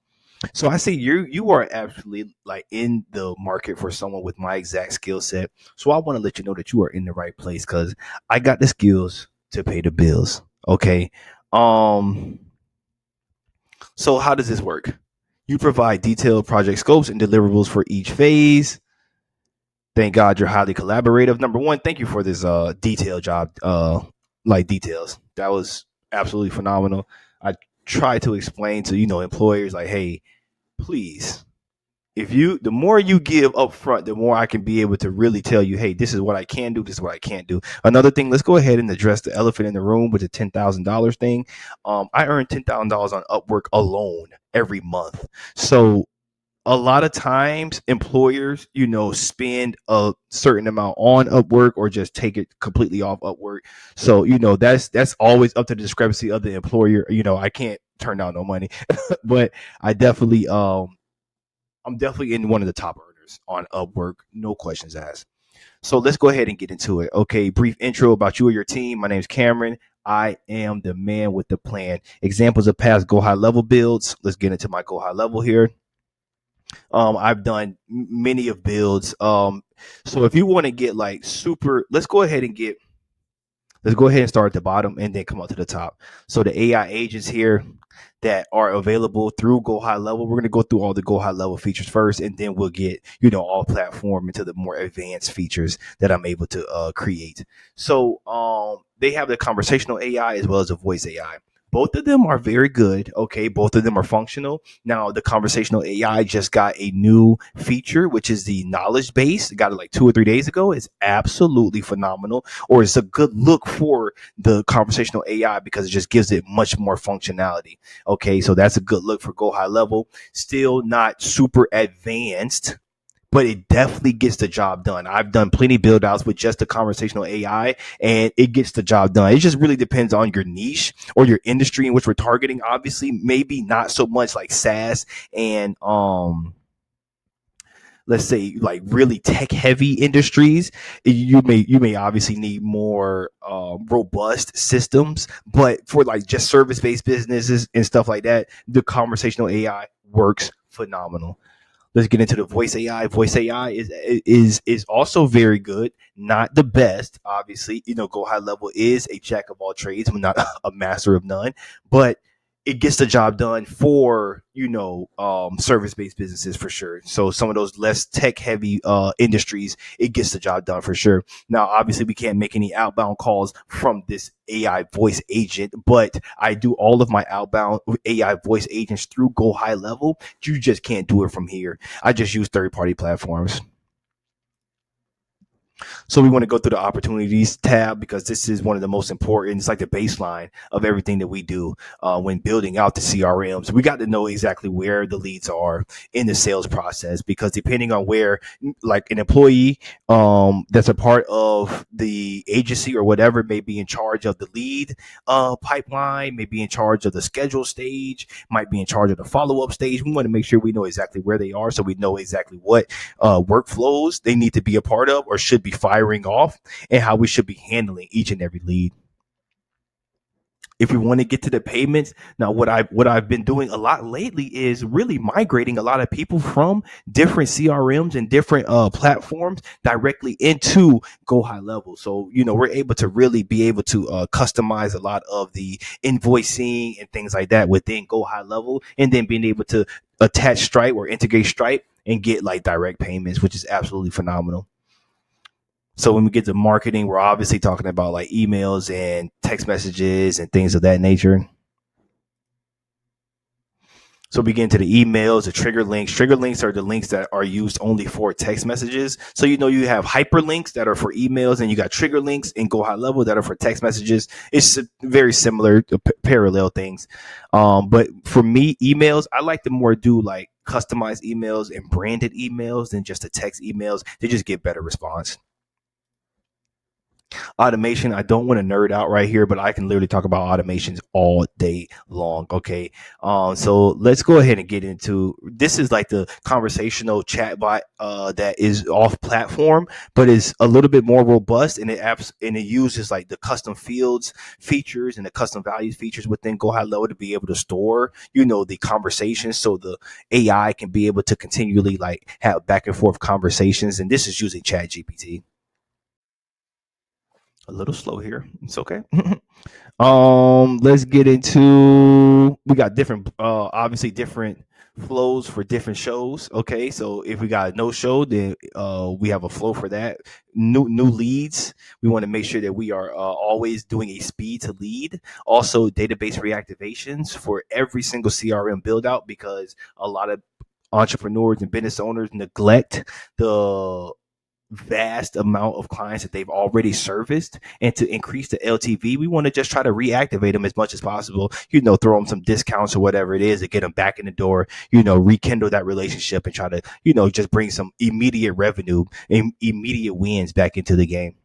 S1: So I see you are actually like in the market for someone with my exact skill set. So I want to let you know that you are in the right place because I got the skills to pay the bills. Okay. Um. So how does this work? You provide detailed project scopes and deliverables for each phase. Thank God you're highly collaborative. Number one, thank you for this detailed job. Like details. That was absolutely phenomenal. I try to explain to employers like, hey, please, the more you give up front, the more I can be able to really tell you, hey, this is what I can do, this is what I can't do. Another thing, let's go ahead and address the elephant in the room with the $10,000 thing. I earn $10,000 on Upwork alone every month. So a lot of times employers, spend a certain amount on Upwork or just take it completely off Upwork. So, that's always up to the discrepancy of the employer. I can't turn down no money, but I definitely I'm definitely in one of the top earners on Upwork. No questions asked. So let's go ahead and get into it. Okay, brief intro about you or your team. My name is Cameron. I am the man with the plan. Examples of past Go High Level builds. Let's get into my Go High Level here. I've done many of builds. So if you want to get like super, let's go ahead and start at the bottom and then come up to the top. So the AI agents here that are available through Go High Level. We're going to go through all the Go High Level features first, and then we'll get, all platform into the more advanced features that I'm able to create. So they have the conversational AI as well as the voice AI. Both of them are very good. Okay, both of them are functional. Now, the conversational AI just got a new feature, which is the knowledge base. It got it like 2 or 3 days ago. It's absolutely phenomenal, or it's a good look for the conversational AI because it just gives it much more functionality. Okay, so that's a good look for Go High Level. Still not super advanced, but it definitely gets the job done. I've done plenty of build outs with just the conversational AI, and it gets the job done. It just really depends on your niche or your industry in which we're targeting. Obviously, maybe not so much like SaaS and let's say like really tech heavy industries. You may obviously need more robust systems, but for like just service based businesses and stuff like that, the conversational AI works phenomenal. Let's get into the voice AI. Voice AI is also very good, not the best. Obviously, Go High Level is a jack of all trades, but not a master of none. But it gets the job done for service based businesses for sure. So some of those less tech heavy industries, it gets the job done for sure. Now, obviously, we can't make any outbound calls from this AI voice agent, but I do all of my outbound AI voice agents through Go High Level. You just can't do it from here. I just use third party platforms. So we want to go through the opportunities tab because this is one of the most important. It's like the baseline of everything that we do when building out the CRMs. We got to know exactly where the leads are in the sales process because depending on where, like an employee that's a part of the agency or whatever may be in charge of the lead pipeline, may be in charge of the schedule stage, might be in charge of the follow up stage. We want to make sure we know exactly where they are so we know exactly what workflows they need to be a part of or should be firing off and how we should be handling each and every lead. If we want to get to the payments, now what I've been doing a lot lately is really migrating a lot of people from different CRMs and different platforms directly into Go High Level. So we're able to really be able to customize a lot of the invoicing and things like that within Go High Level, and then being able to attach Stripe or integrate Stripe and get like direct payments, which is absolutely phenomenal. So when we get to marketing, we're obviously talking about like emails and text messages and things of that nature. So we get into the emails, the trigger links. Trigger links are the links that are used only for text messages. So you have hyperlinks that are for emails, and you got trigger links in Go High Level that are for text messages. It's very similar, parallel things. But for me, emails, I like to more do like customized emails and branded emails than just the text emails. They just get better response. Automation, I don't want to nerd out right here, but I can literally talk about automations all day long. Okay. So let's go ahead and get into this. Is like the conversational chatbot that is off platform, but is a little bit more robust, and it uses like the custom fields features and the custom values features within Go High Level to be able to store, the conversations, so the AI can be able to continually like have back and forth conversations. And this is using Chat GPT. A little slow here. It's okay. Let's get into, we got different obviously different flows for different shows. Okay, so if we got no show, then we have a flow for that. New leads, we want to make sure that we are always doing a speed to lead. Also database reactivations for every single CRM build out, because a lot of entrepreneurs and business owners neglect the vast amount of clients that they've already serviced. And to increase the LTV, we want to just try to reactivate them as much as possible, throw them some discounts or whatever it is to get them back in the door, rekindle that relationship and try to, just bring some immediate revenue and immediate wins back into the game.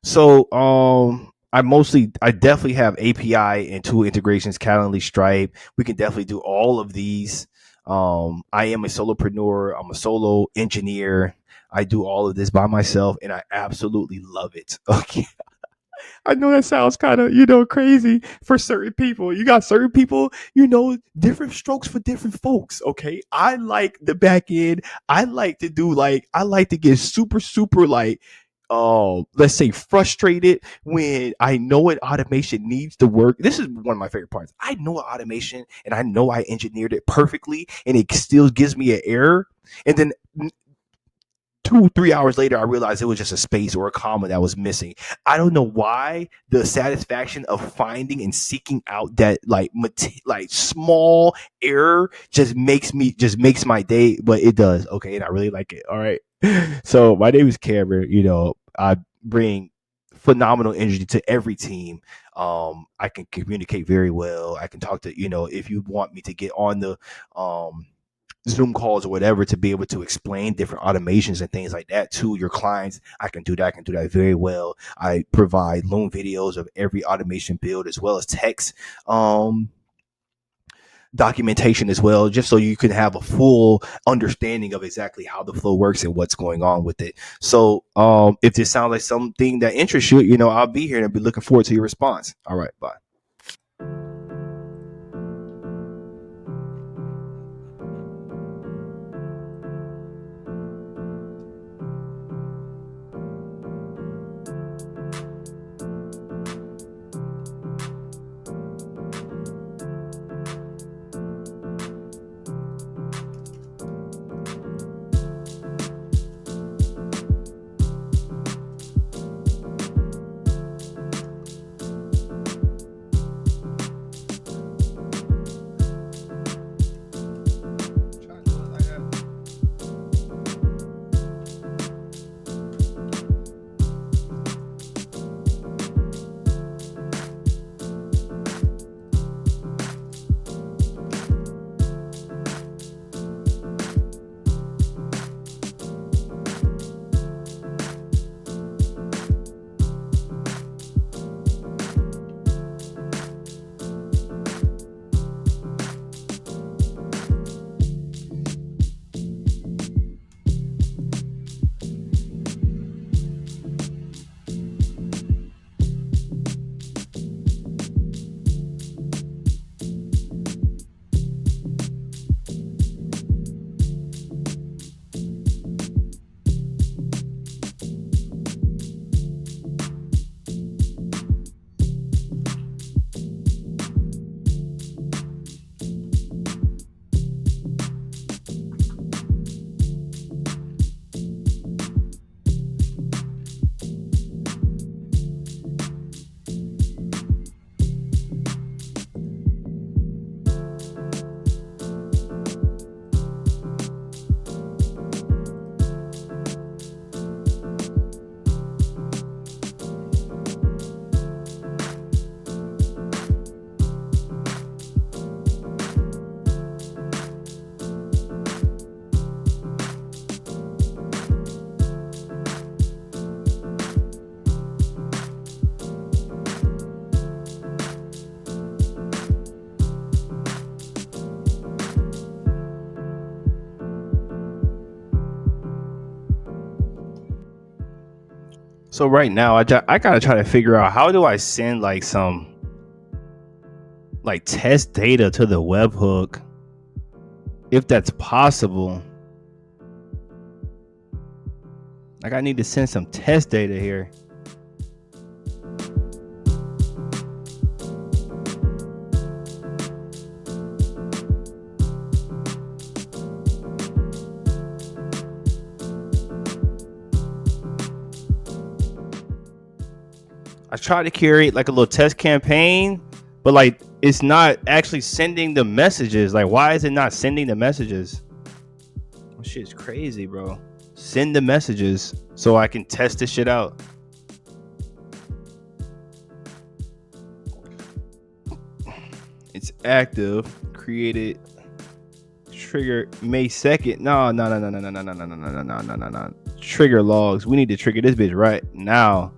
S1: So I definitely have API and tool integrations, Calendly, Stripe. We can definitely do all of these. I am a solopreneur. I'm a solo engineer. I do all of this by myself, and I absolutely love it. Okay. I know that sounds kind of, crazy for certain people. You got certain people, different strokes for different folks. Okay. I like the back end. I like to get super, super like, let's say frustrated when I know what automation needs to work. This is one of my favorite parts. I know automation and I know I engineered it perfectly and it still gives me an error. And then 2-3 hours later, I realized it was just a space or a comma that was missing. I don't know why the satisfaction of finding and seeking out that like small error just makes my day, but it does. Okay, and I really like it. All right. So my name is Cameron. I bring phenomenal energy to every team. I can communicate very well. I can talk to, if you want me to get on the Zoom calls or whatever to be able to explain different automations and things like that to your clients. I can do that. I can do that very well. I provide Loom videos of every automation build as well as text documentation as well, just so you can have a full understanding of exactly how the flow works and what's going on with it. So if this sounds like something that interests you, I'll be here and I'll be looking forward to your response. All right, bye. So right now, I gotta try to figure out how do I send like some like test data to the webhook, if that's possible. Like I need to send some test data here. I tried to curate like a little test campaign, but like it's not actually sending the messages. Like, why is it not sending the messages? Oh, shit's crazy, bro. Send the messages so I can test this shit out. It's active. Created. Trigger May 2nd. No. Trigger logs. We need to trigger this bitch right now.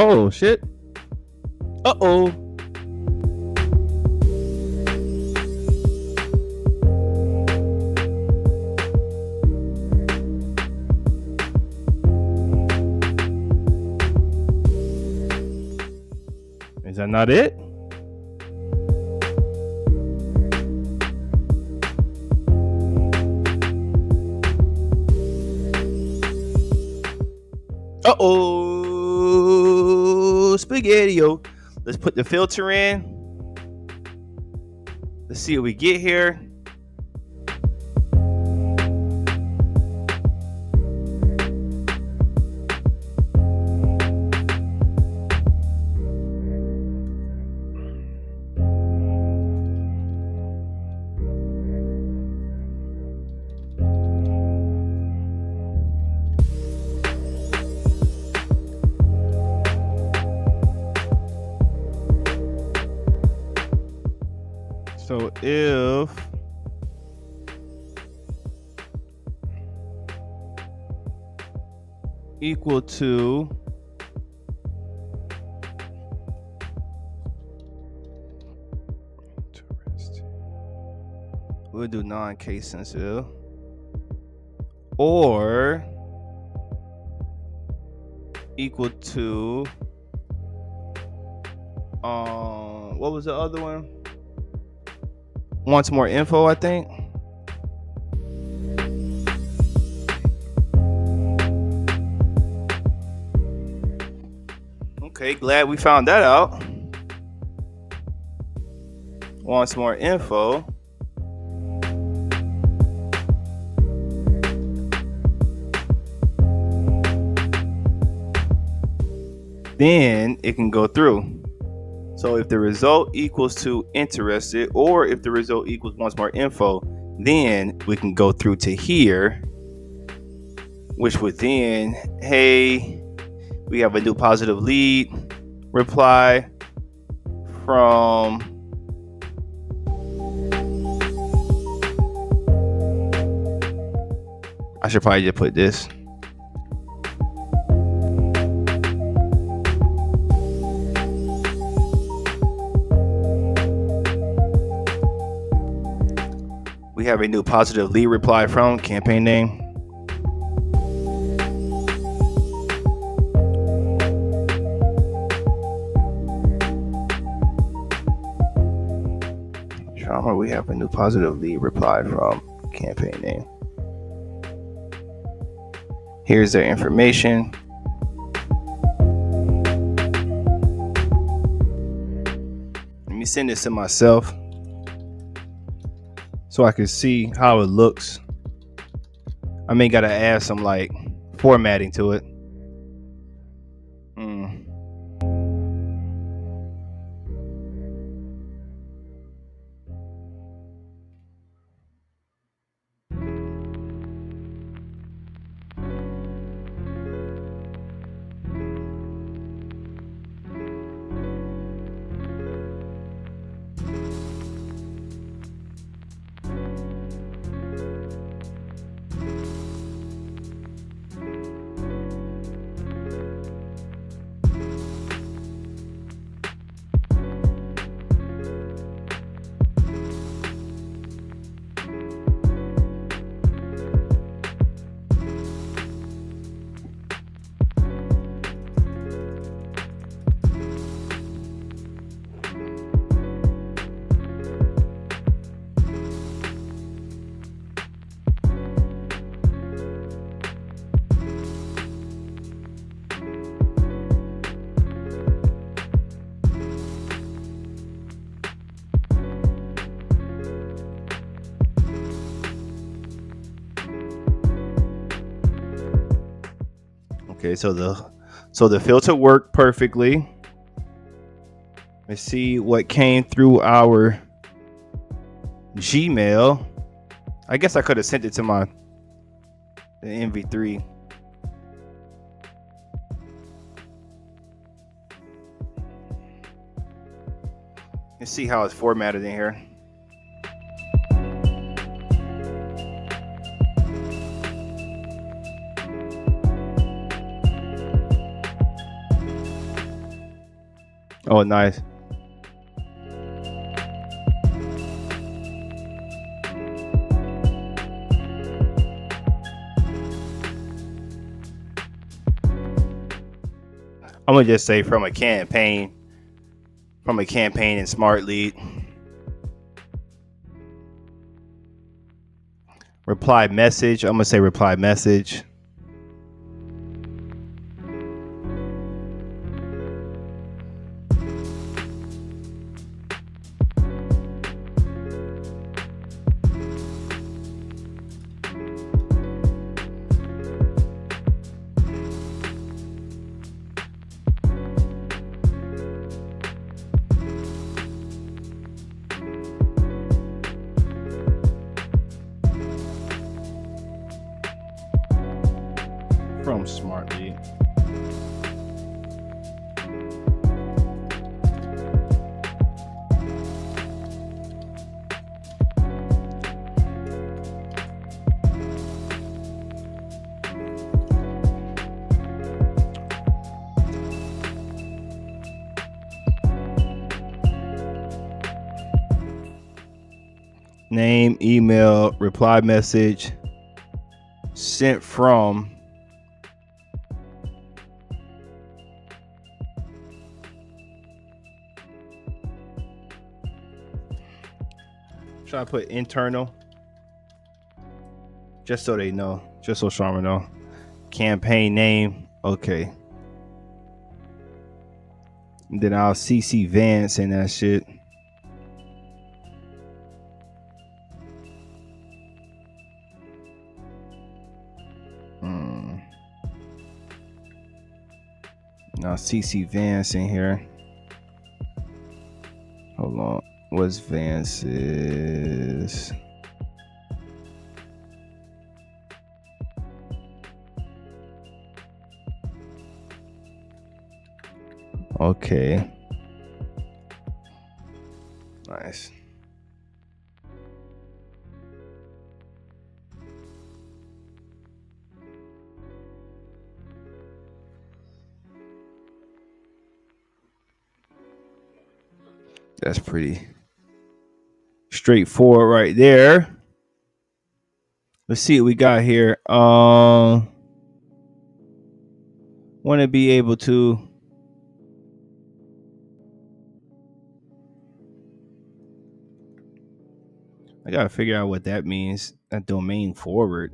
S1: Oh shit. Uh-oh. Is that not it? Uh-oh. Spaghetti-o. Let's put the filter in. Let's see what we get here. So if equal to we'll do non-case sensitive or equal to what was the other one? Wants more info, I think. Okay, glad we found that out. Wants more info. Then it can go through. So if the result equals to interested, or if the result equals wants more info, then we can go through to here, which would then, hey, we have a new positive lead reply from I should probably just put this. We have a new positive lead reply from campaign name. Trauma, we have a new positive lead reply from campaign name. Here's their information. Let me send this to myself so I can see how it looks. I may gotta add some like formatting to it. Okay, so the filter worked perfectly. Let's see what came through our Gmail. I guess I could have sent it to the MV3. Let's see how it's formatted in here. Oh, nice. I'm gonna just say from a campaign in Smart Lead. Reply message. I'm gonna say reply message. From Smart Lead. Name, email, reply message, sent from. Try to put internal, just so they know, just so Sharma know. Campaign name, okay. And then I'll CC Vance and that shit. Now CC Vance in here. Hold on. What's Vance's? Okay. Nice. That's pretty straightforward right there. Let's see what we got here. Want to be able to I gotta figure out what that means. That domain forward.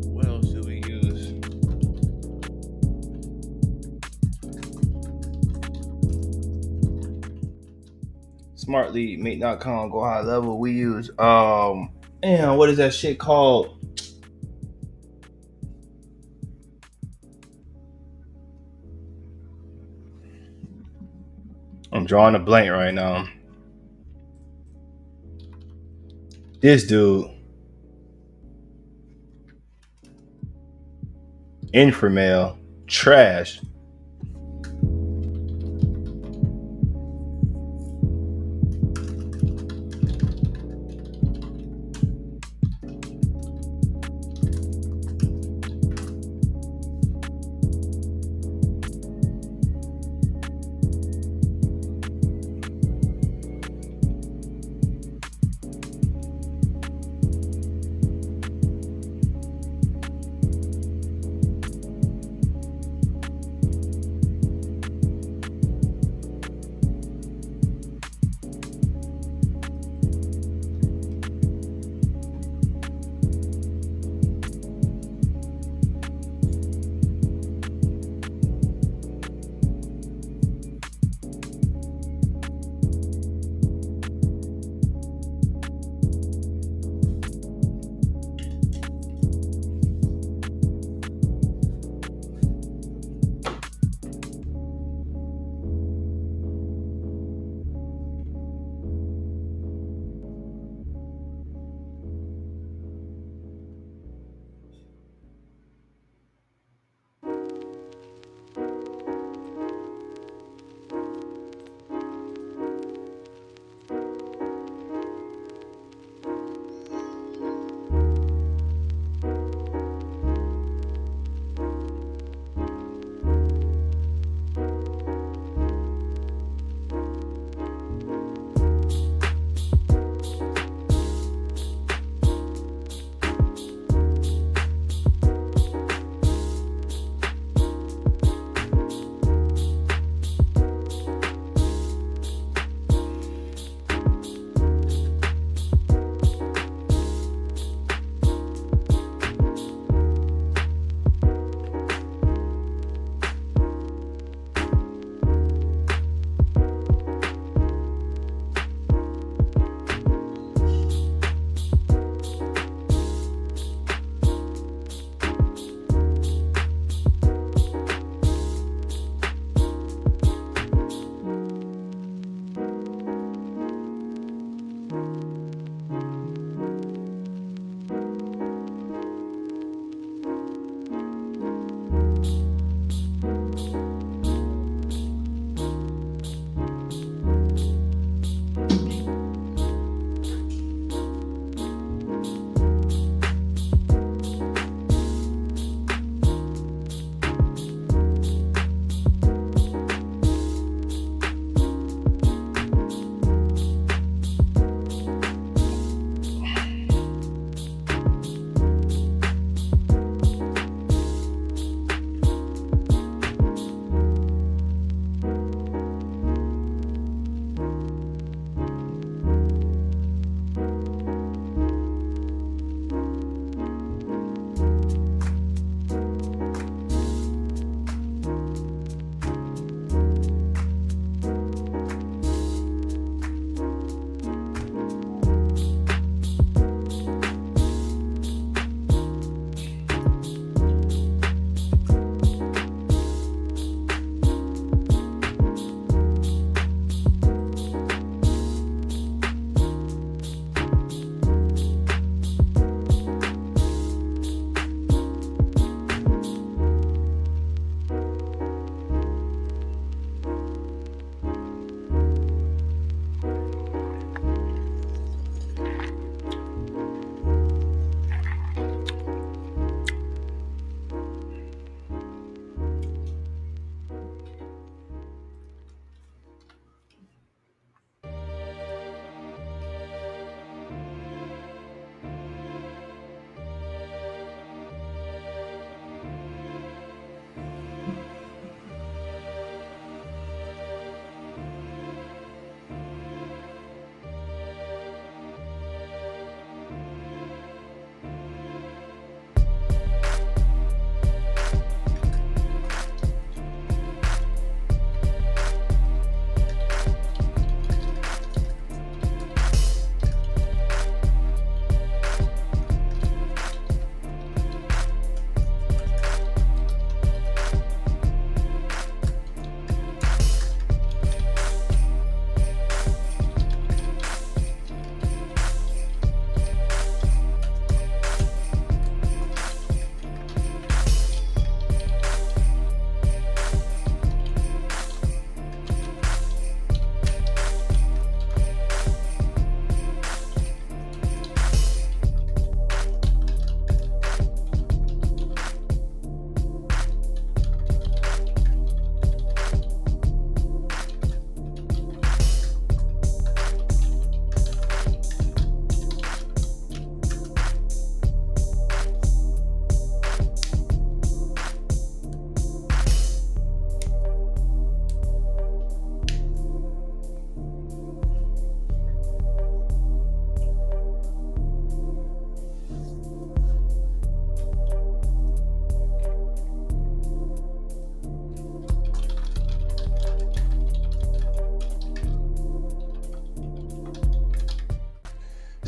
S1: What else do we use? Smartleadmate.com, go high level. We use damn, what is that shit called? I'm drawing a blank right now. This dude, Inframail, trash.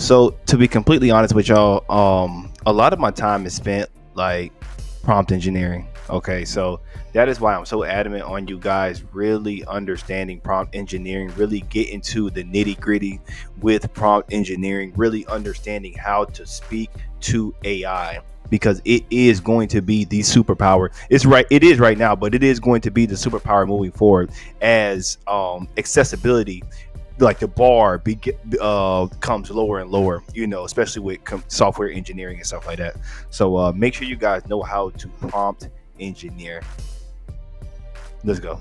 S1: So to be completely honest with y'all, a lot of my time is spent like prompt engineering. Okay, so that is why I'm so adamant on you guys really understanding prompt engineering, really get into the nitty gritty with prompt engineering, really understanding how to speak to AI, because it is going to be the superpower. It's right, it is right now, but it is going to be the superpower moving forward as accessibility, like the bar comes lower and lower, especially with software engineering and stuff like that. So make sure you guys know how to prompt engineer. Let's go.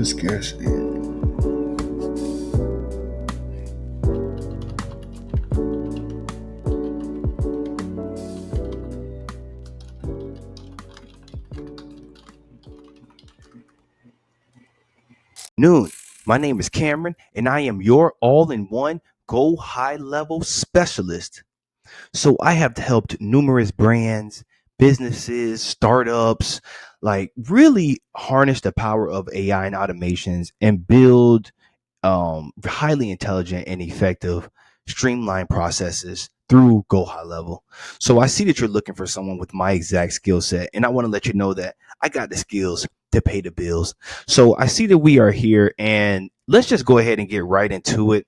S2: skill scarcity.
S1: Noon. My name is Cameron, and I am your all in one go high level specialist. So I have helped numerous brands, businesses, startups, like really harness the power of AI and automations and build highly intelligent and effective streamlined processes through Go High Level. So I see that you're looking for someone with my exact skill set, and I want to let you know that I got the skills to pay the bills. So I see that we are here, and let's just go ahead and get right into it.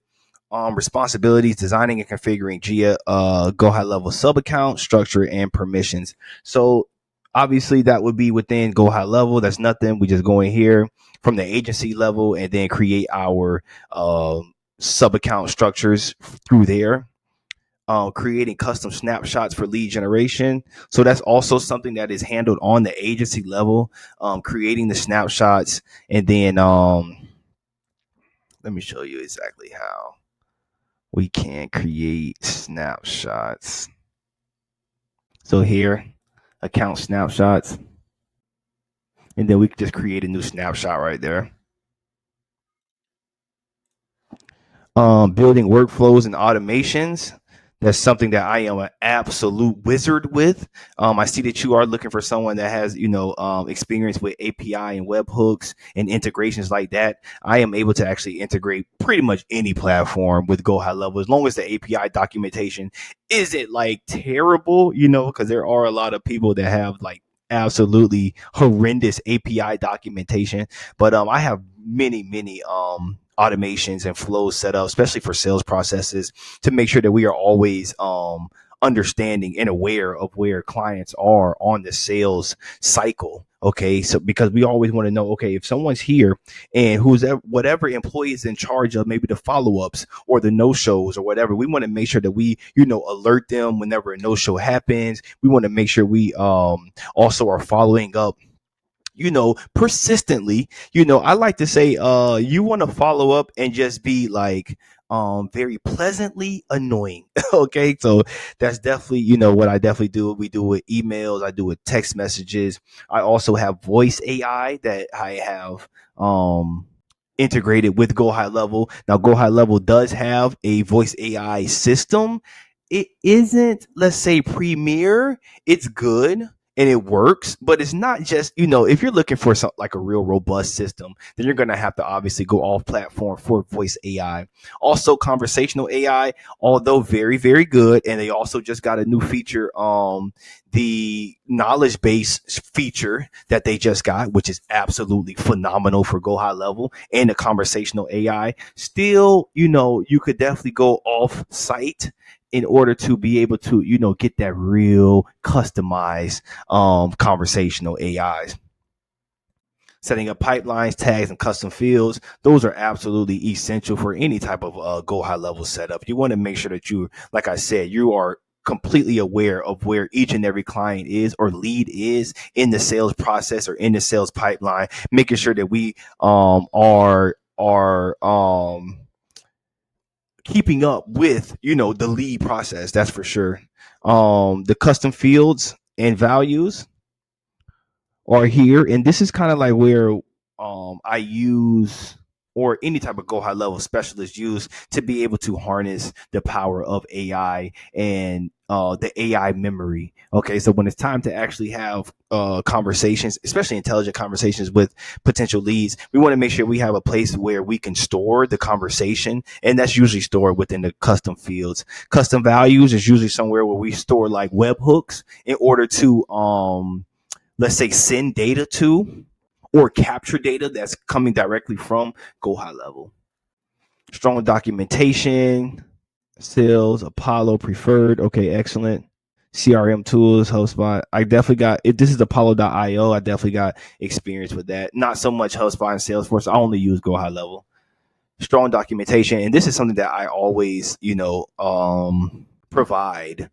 S1: Responsibilities, designing and configuring GIA, Go High Level sub account structure and permissions. So obviously that would be within Go High Level. That's nothing. We just go in here from the agency level and then create our sub account structures through there. Creating custom snapshots for lead generation. So that's also something that is handled on the agency level. Creating the snapshots and then let me show you exactly how we can create snapshots. So here, account snapshots, and then we can just create a new snapshot right there. Building workflows and automations. That's something that I am an absolute wizard with. I see that you are looking for someone that has, experience with API and webhooks and integrations like that. I am able to actually integrate pretty much any platform with Go High Level as long as the API documentation isn't like terrible, because there are a lot of people that have like absolutely horrendous API documentation. But I have many automations and flows set up, especially for sales processes, to make sure that we are always understanding and aware of where clients are on the sales cycle. Okay, so because we always want to know, okay, if someone's here and whatever employee is in charge of maybe the follow-ups or the no-shows or whatever, we want to make sure that we, alert them whenever a no-show happens. We want to make sure we also are following up, persistently. I like to say you want to follow up and just be like very pleasantly annoying. Okay, so that's definitely, what I definitely do. We do with emails, I do with text messages. I also have voice AI that I have integrated with Go High Level. Now Go High Level does have a voice AI system. It isn't, let's say, premier. It's good and it works, but it's not just, if you're looking for something like a real robust system, then you're going to have to obviously go off platform for voice AI. Also, conversational AI, although very, very good. And they also just got a new feature, the knowledge base feature that they just got, which is absolutely phenomenal for Go High Level, and the conversational AI. Still, you could definitely go off site in order to be able to, get that real customized conversational AIs. Setting up pipelines, tags, and custom fields, those are absolutely essential for any type of Go High Level setup. You want to make sure that you, like I said, you are completely aware of where each and every client is or lead is in the sales process or in the sales pipeline, making sure that we are keeping up with, the lead process. That's for sure. The custom fields and values are here, and this is kind of like where I use, or any type of Go High Level specialist use, to be able to harness the power of AI and the AI memory. Okay, so when it's time to actually have conversations, especially intelligent conversations with potential leads, we want to make sure we have a place where we can store the conversation, and that's usually stored within the custom fields. Custom values is usually somewhere where we store like webhooks in order to let's say, send data to or capture data that's coming directly from Go High Level. Strong documentation, sales, Apollo preferred. Okay, excellent. CRM tools, HubSpot. I definitely got it. This is Apollo.io. I definitely got experience with that. Not so much HubSpot and Salesforce. I only use Go High Level. Strong documentation. And this is something that I always, provide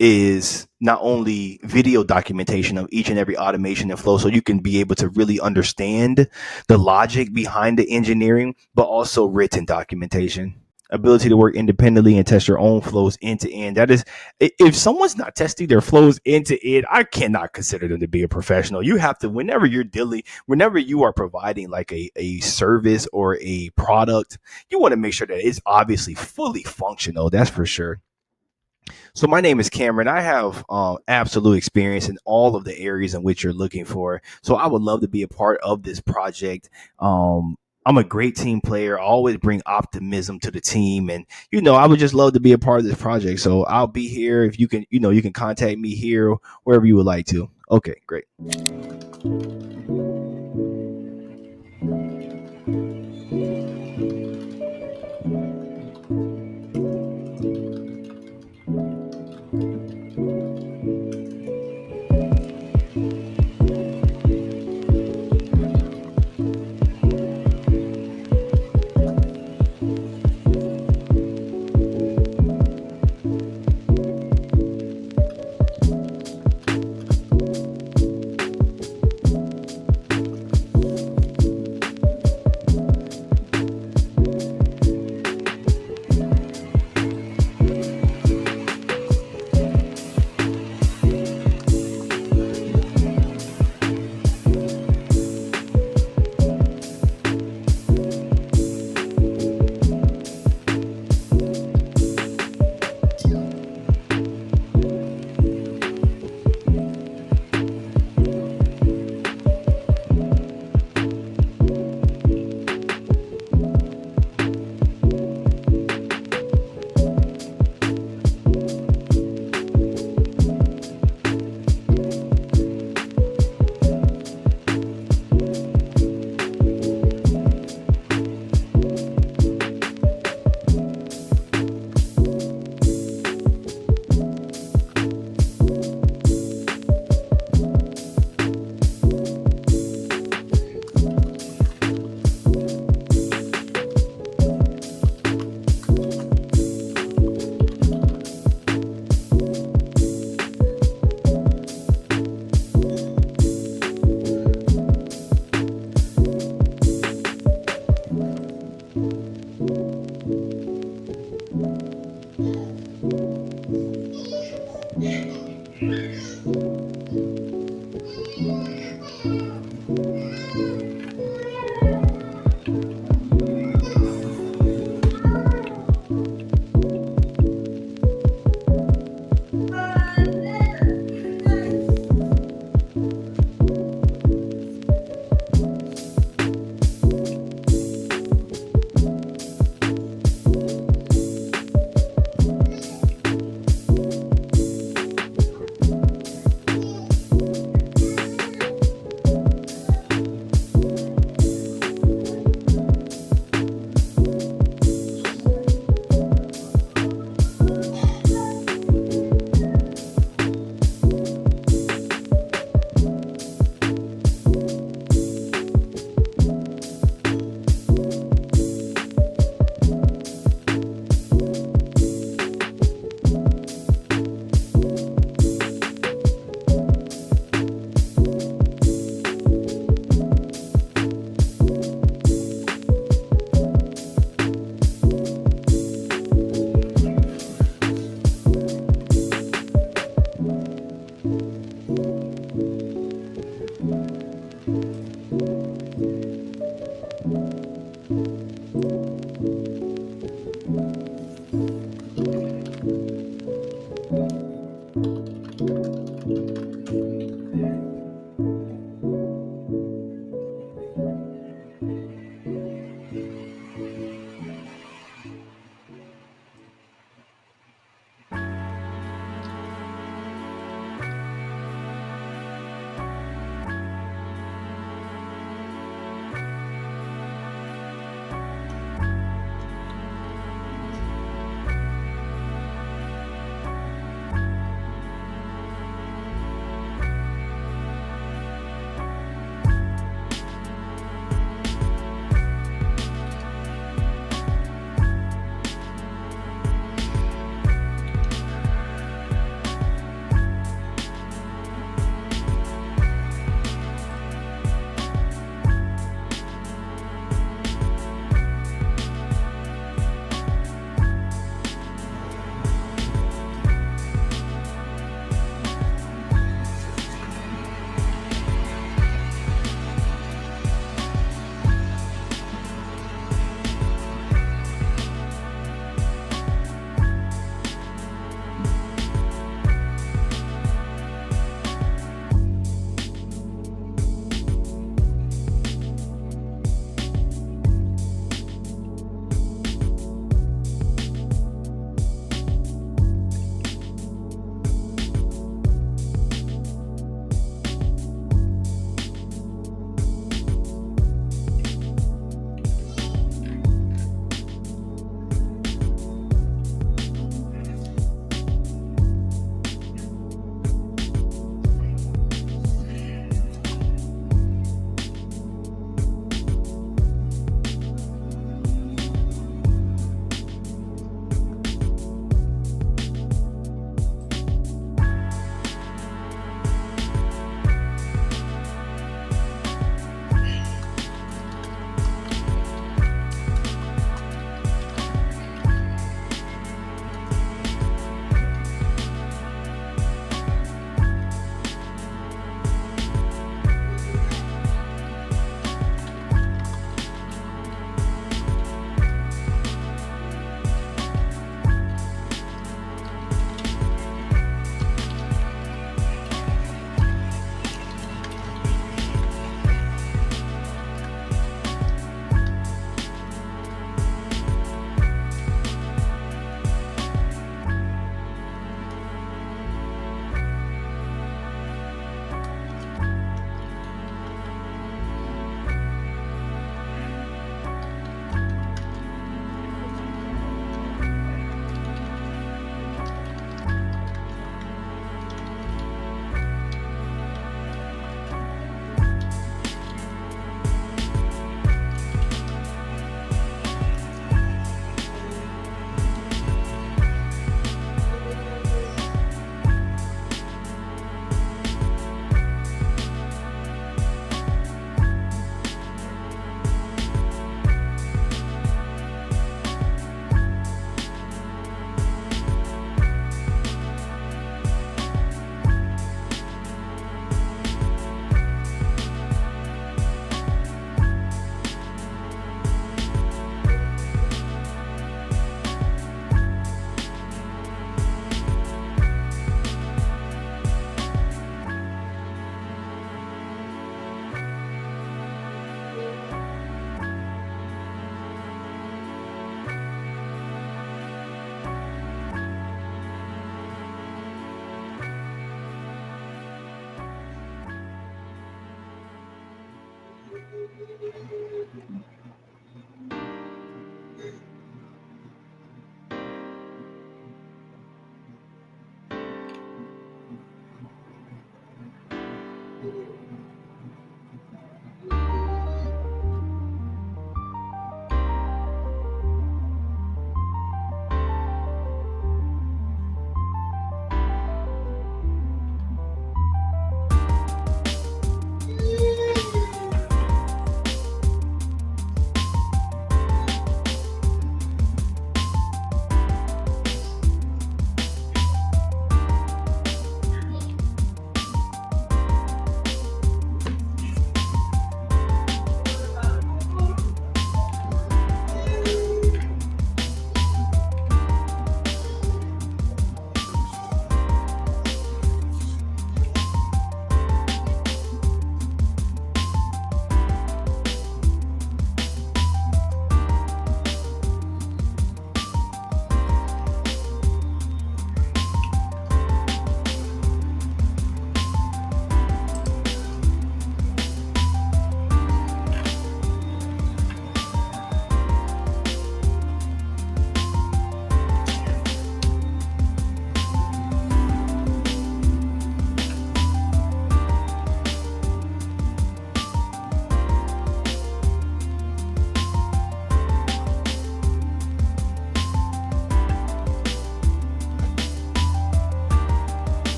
S1: is not only video documentation of each and every automation and flow, so you can be able to really understand the logic behind the engineering, but also written documentation, ability to work independently and test your own flows end to end. That is, if someone's not testing their flows end to end, I cannot consider them to be a professional. You have to, whenever you are providing like a service or a product, you want to make sure that it's obviously fully functional. That's for sure. So my name is Cameron. I have absolute experience in all of the areas in which you're looking for. So I would love to be a part of this project. I'm a great team player. I always bring optimism to the team, and I would just love to be a part of this project. So I'll be here. If you can, you can contact me here wherever you would like to. Okay, great.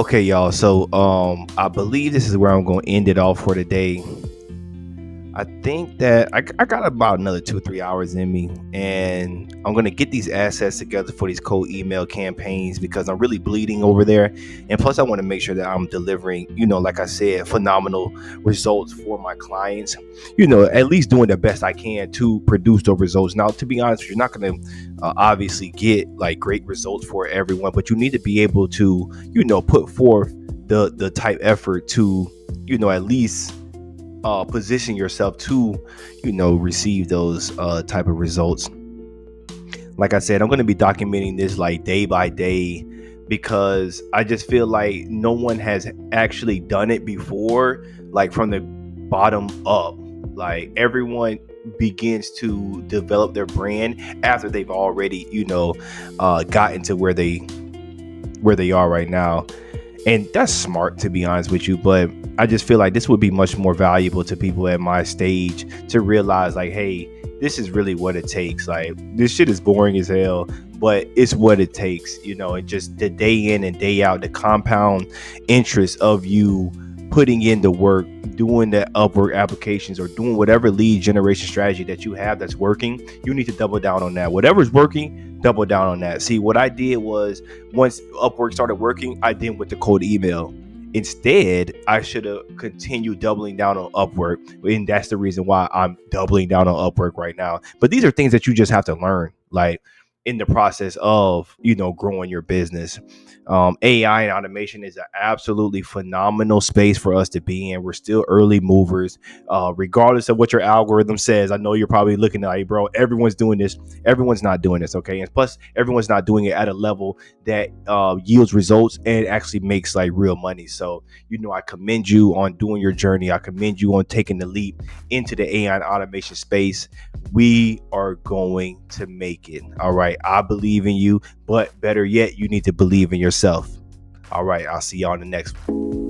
S1: Okay, y'all. So I believe this is where I'm gonna end it off for today. I think that I got about another 2 or 3 hours in me, and I'm gonna get these assets together for these cold email campaigns because I'm really bleeding over there, and plus I want to make sure that I'm delivering, like I said, phenomenal results for my clients. At least doing the best I can to produce those results. Now, to be honest, you're not gonna obviously get like great results for everyone, but you need to be able to, put forth the type effort to, at least position yourself to receive those type of results. Like I said, I'm going to be documenting this like day by day because I just feel like no one has actually done it before, like from the bottom up. Like everyone begins to develop their brand after they've already gotten to where they are right now. And that's smart, to be honest with you. But I just feel like this would be much more valuable to people at my stage to realize, like, hey, this is really what it takes. Like, this shit is boring as hell, but it's what it takes, and just the day in and day out, the compound interest of you putting in the work, doing the Upwork applications, or doing whatever lead generation strategy that you have that's working. You need to double down on that. Whatever's working, double down on that. See, what I did was, once Upwork started working, I didn't with the cold email. Instead, I should have continued doubling down on Upwork. And that's the reason why I'm doubling down on Upwork right now. But these are things that you just have to learn, like in the process of, growing your business. AI and automation is an absolutely phenomenal space for us to be in. We're still early movers, regardless of what your algorithm says. I know you're probably looking at, like, bro, everyone's doing this. Everyone's not doing this. Okay. And plus, everyone's not doing it at a level that yields results and actually makes like real money. So, I commend you on doing your journey. I commend you on taking the leap into the AI and automation space. We are going to make it. All right. I believe in you, but better yet, you need to believe in yourself. All right. I'll see y'all in the next one.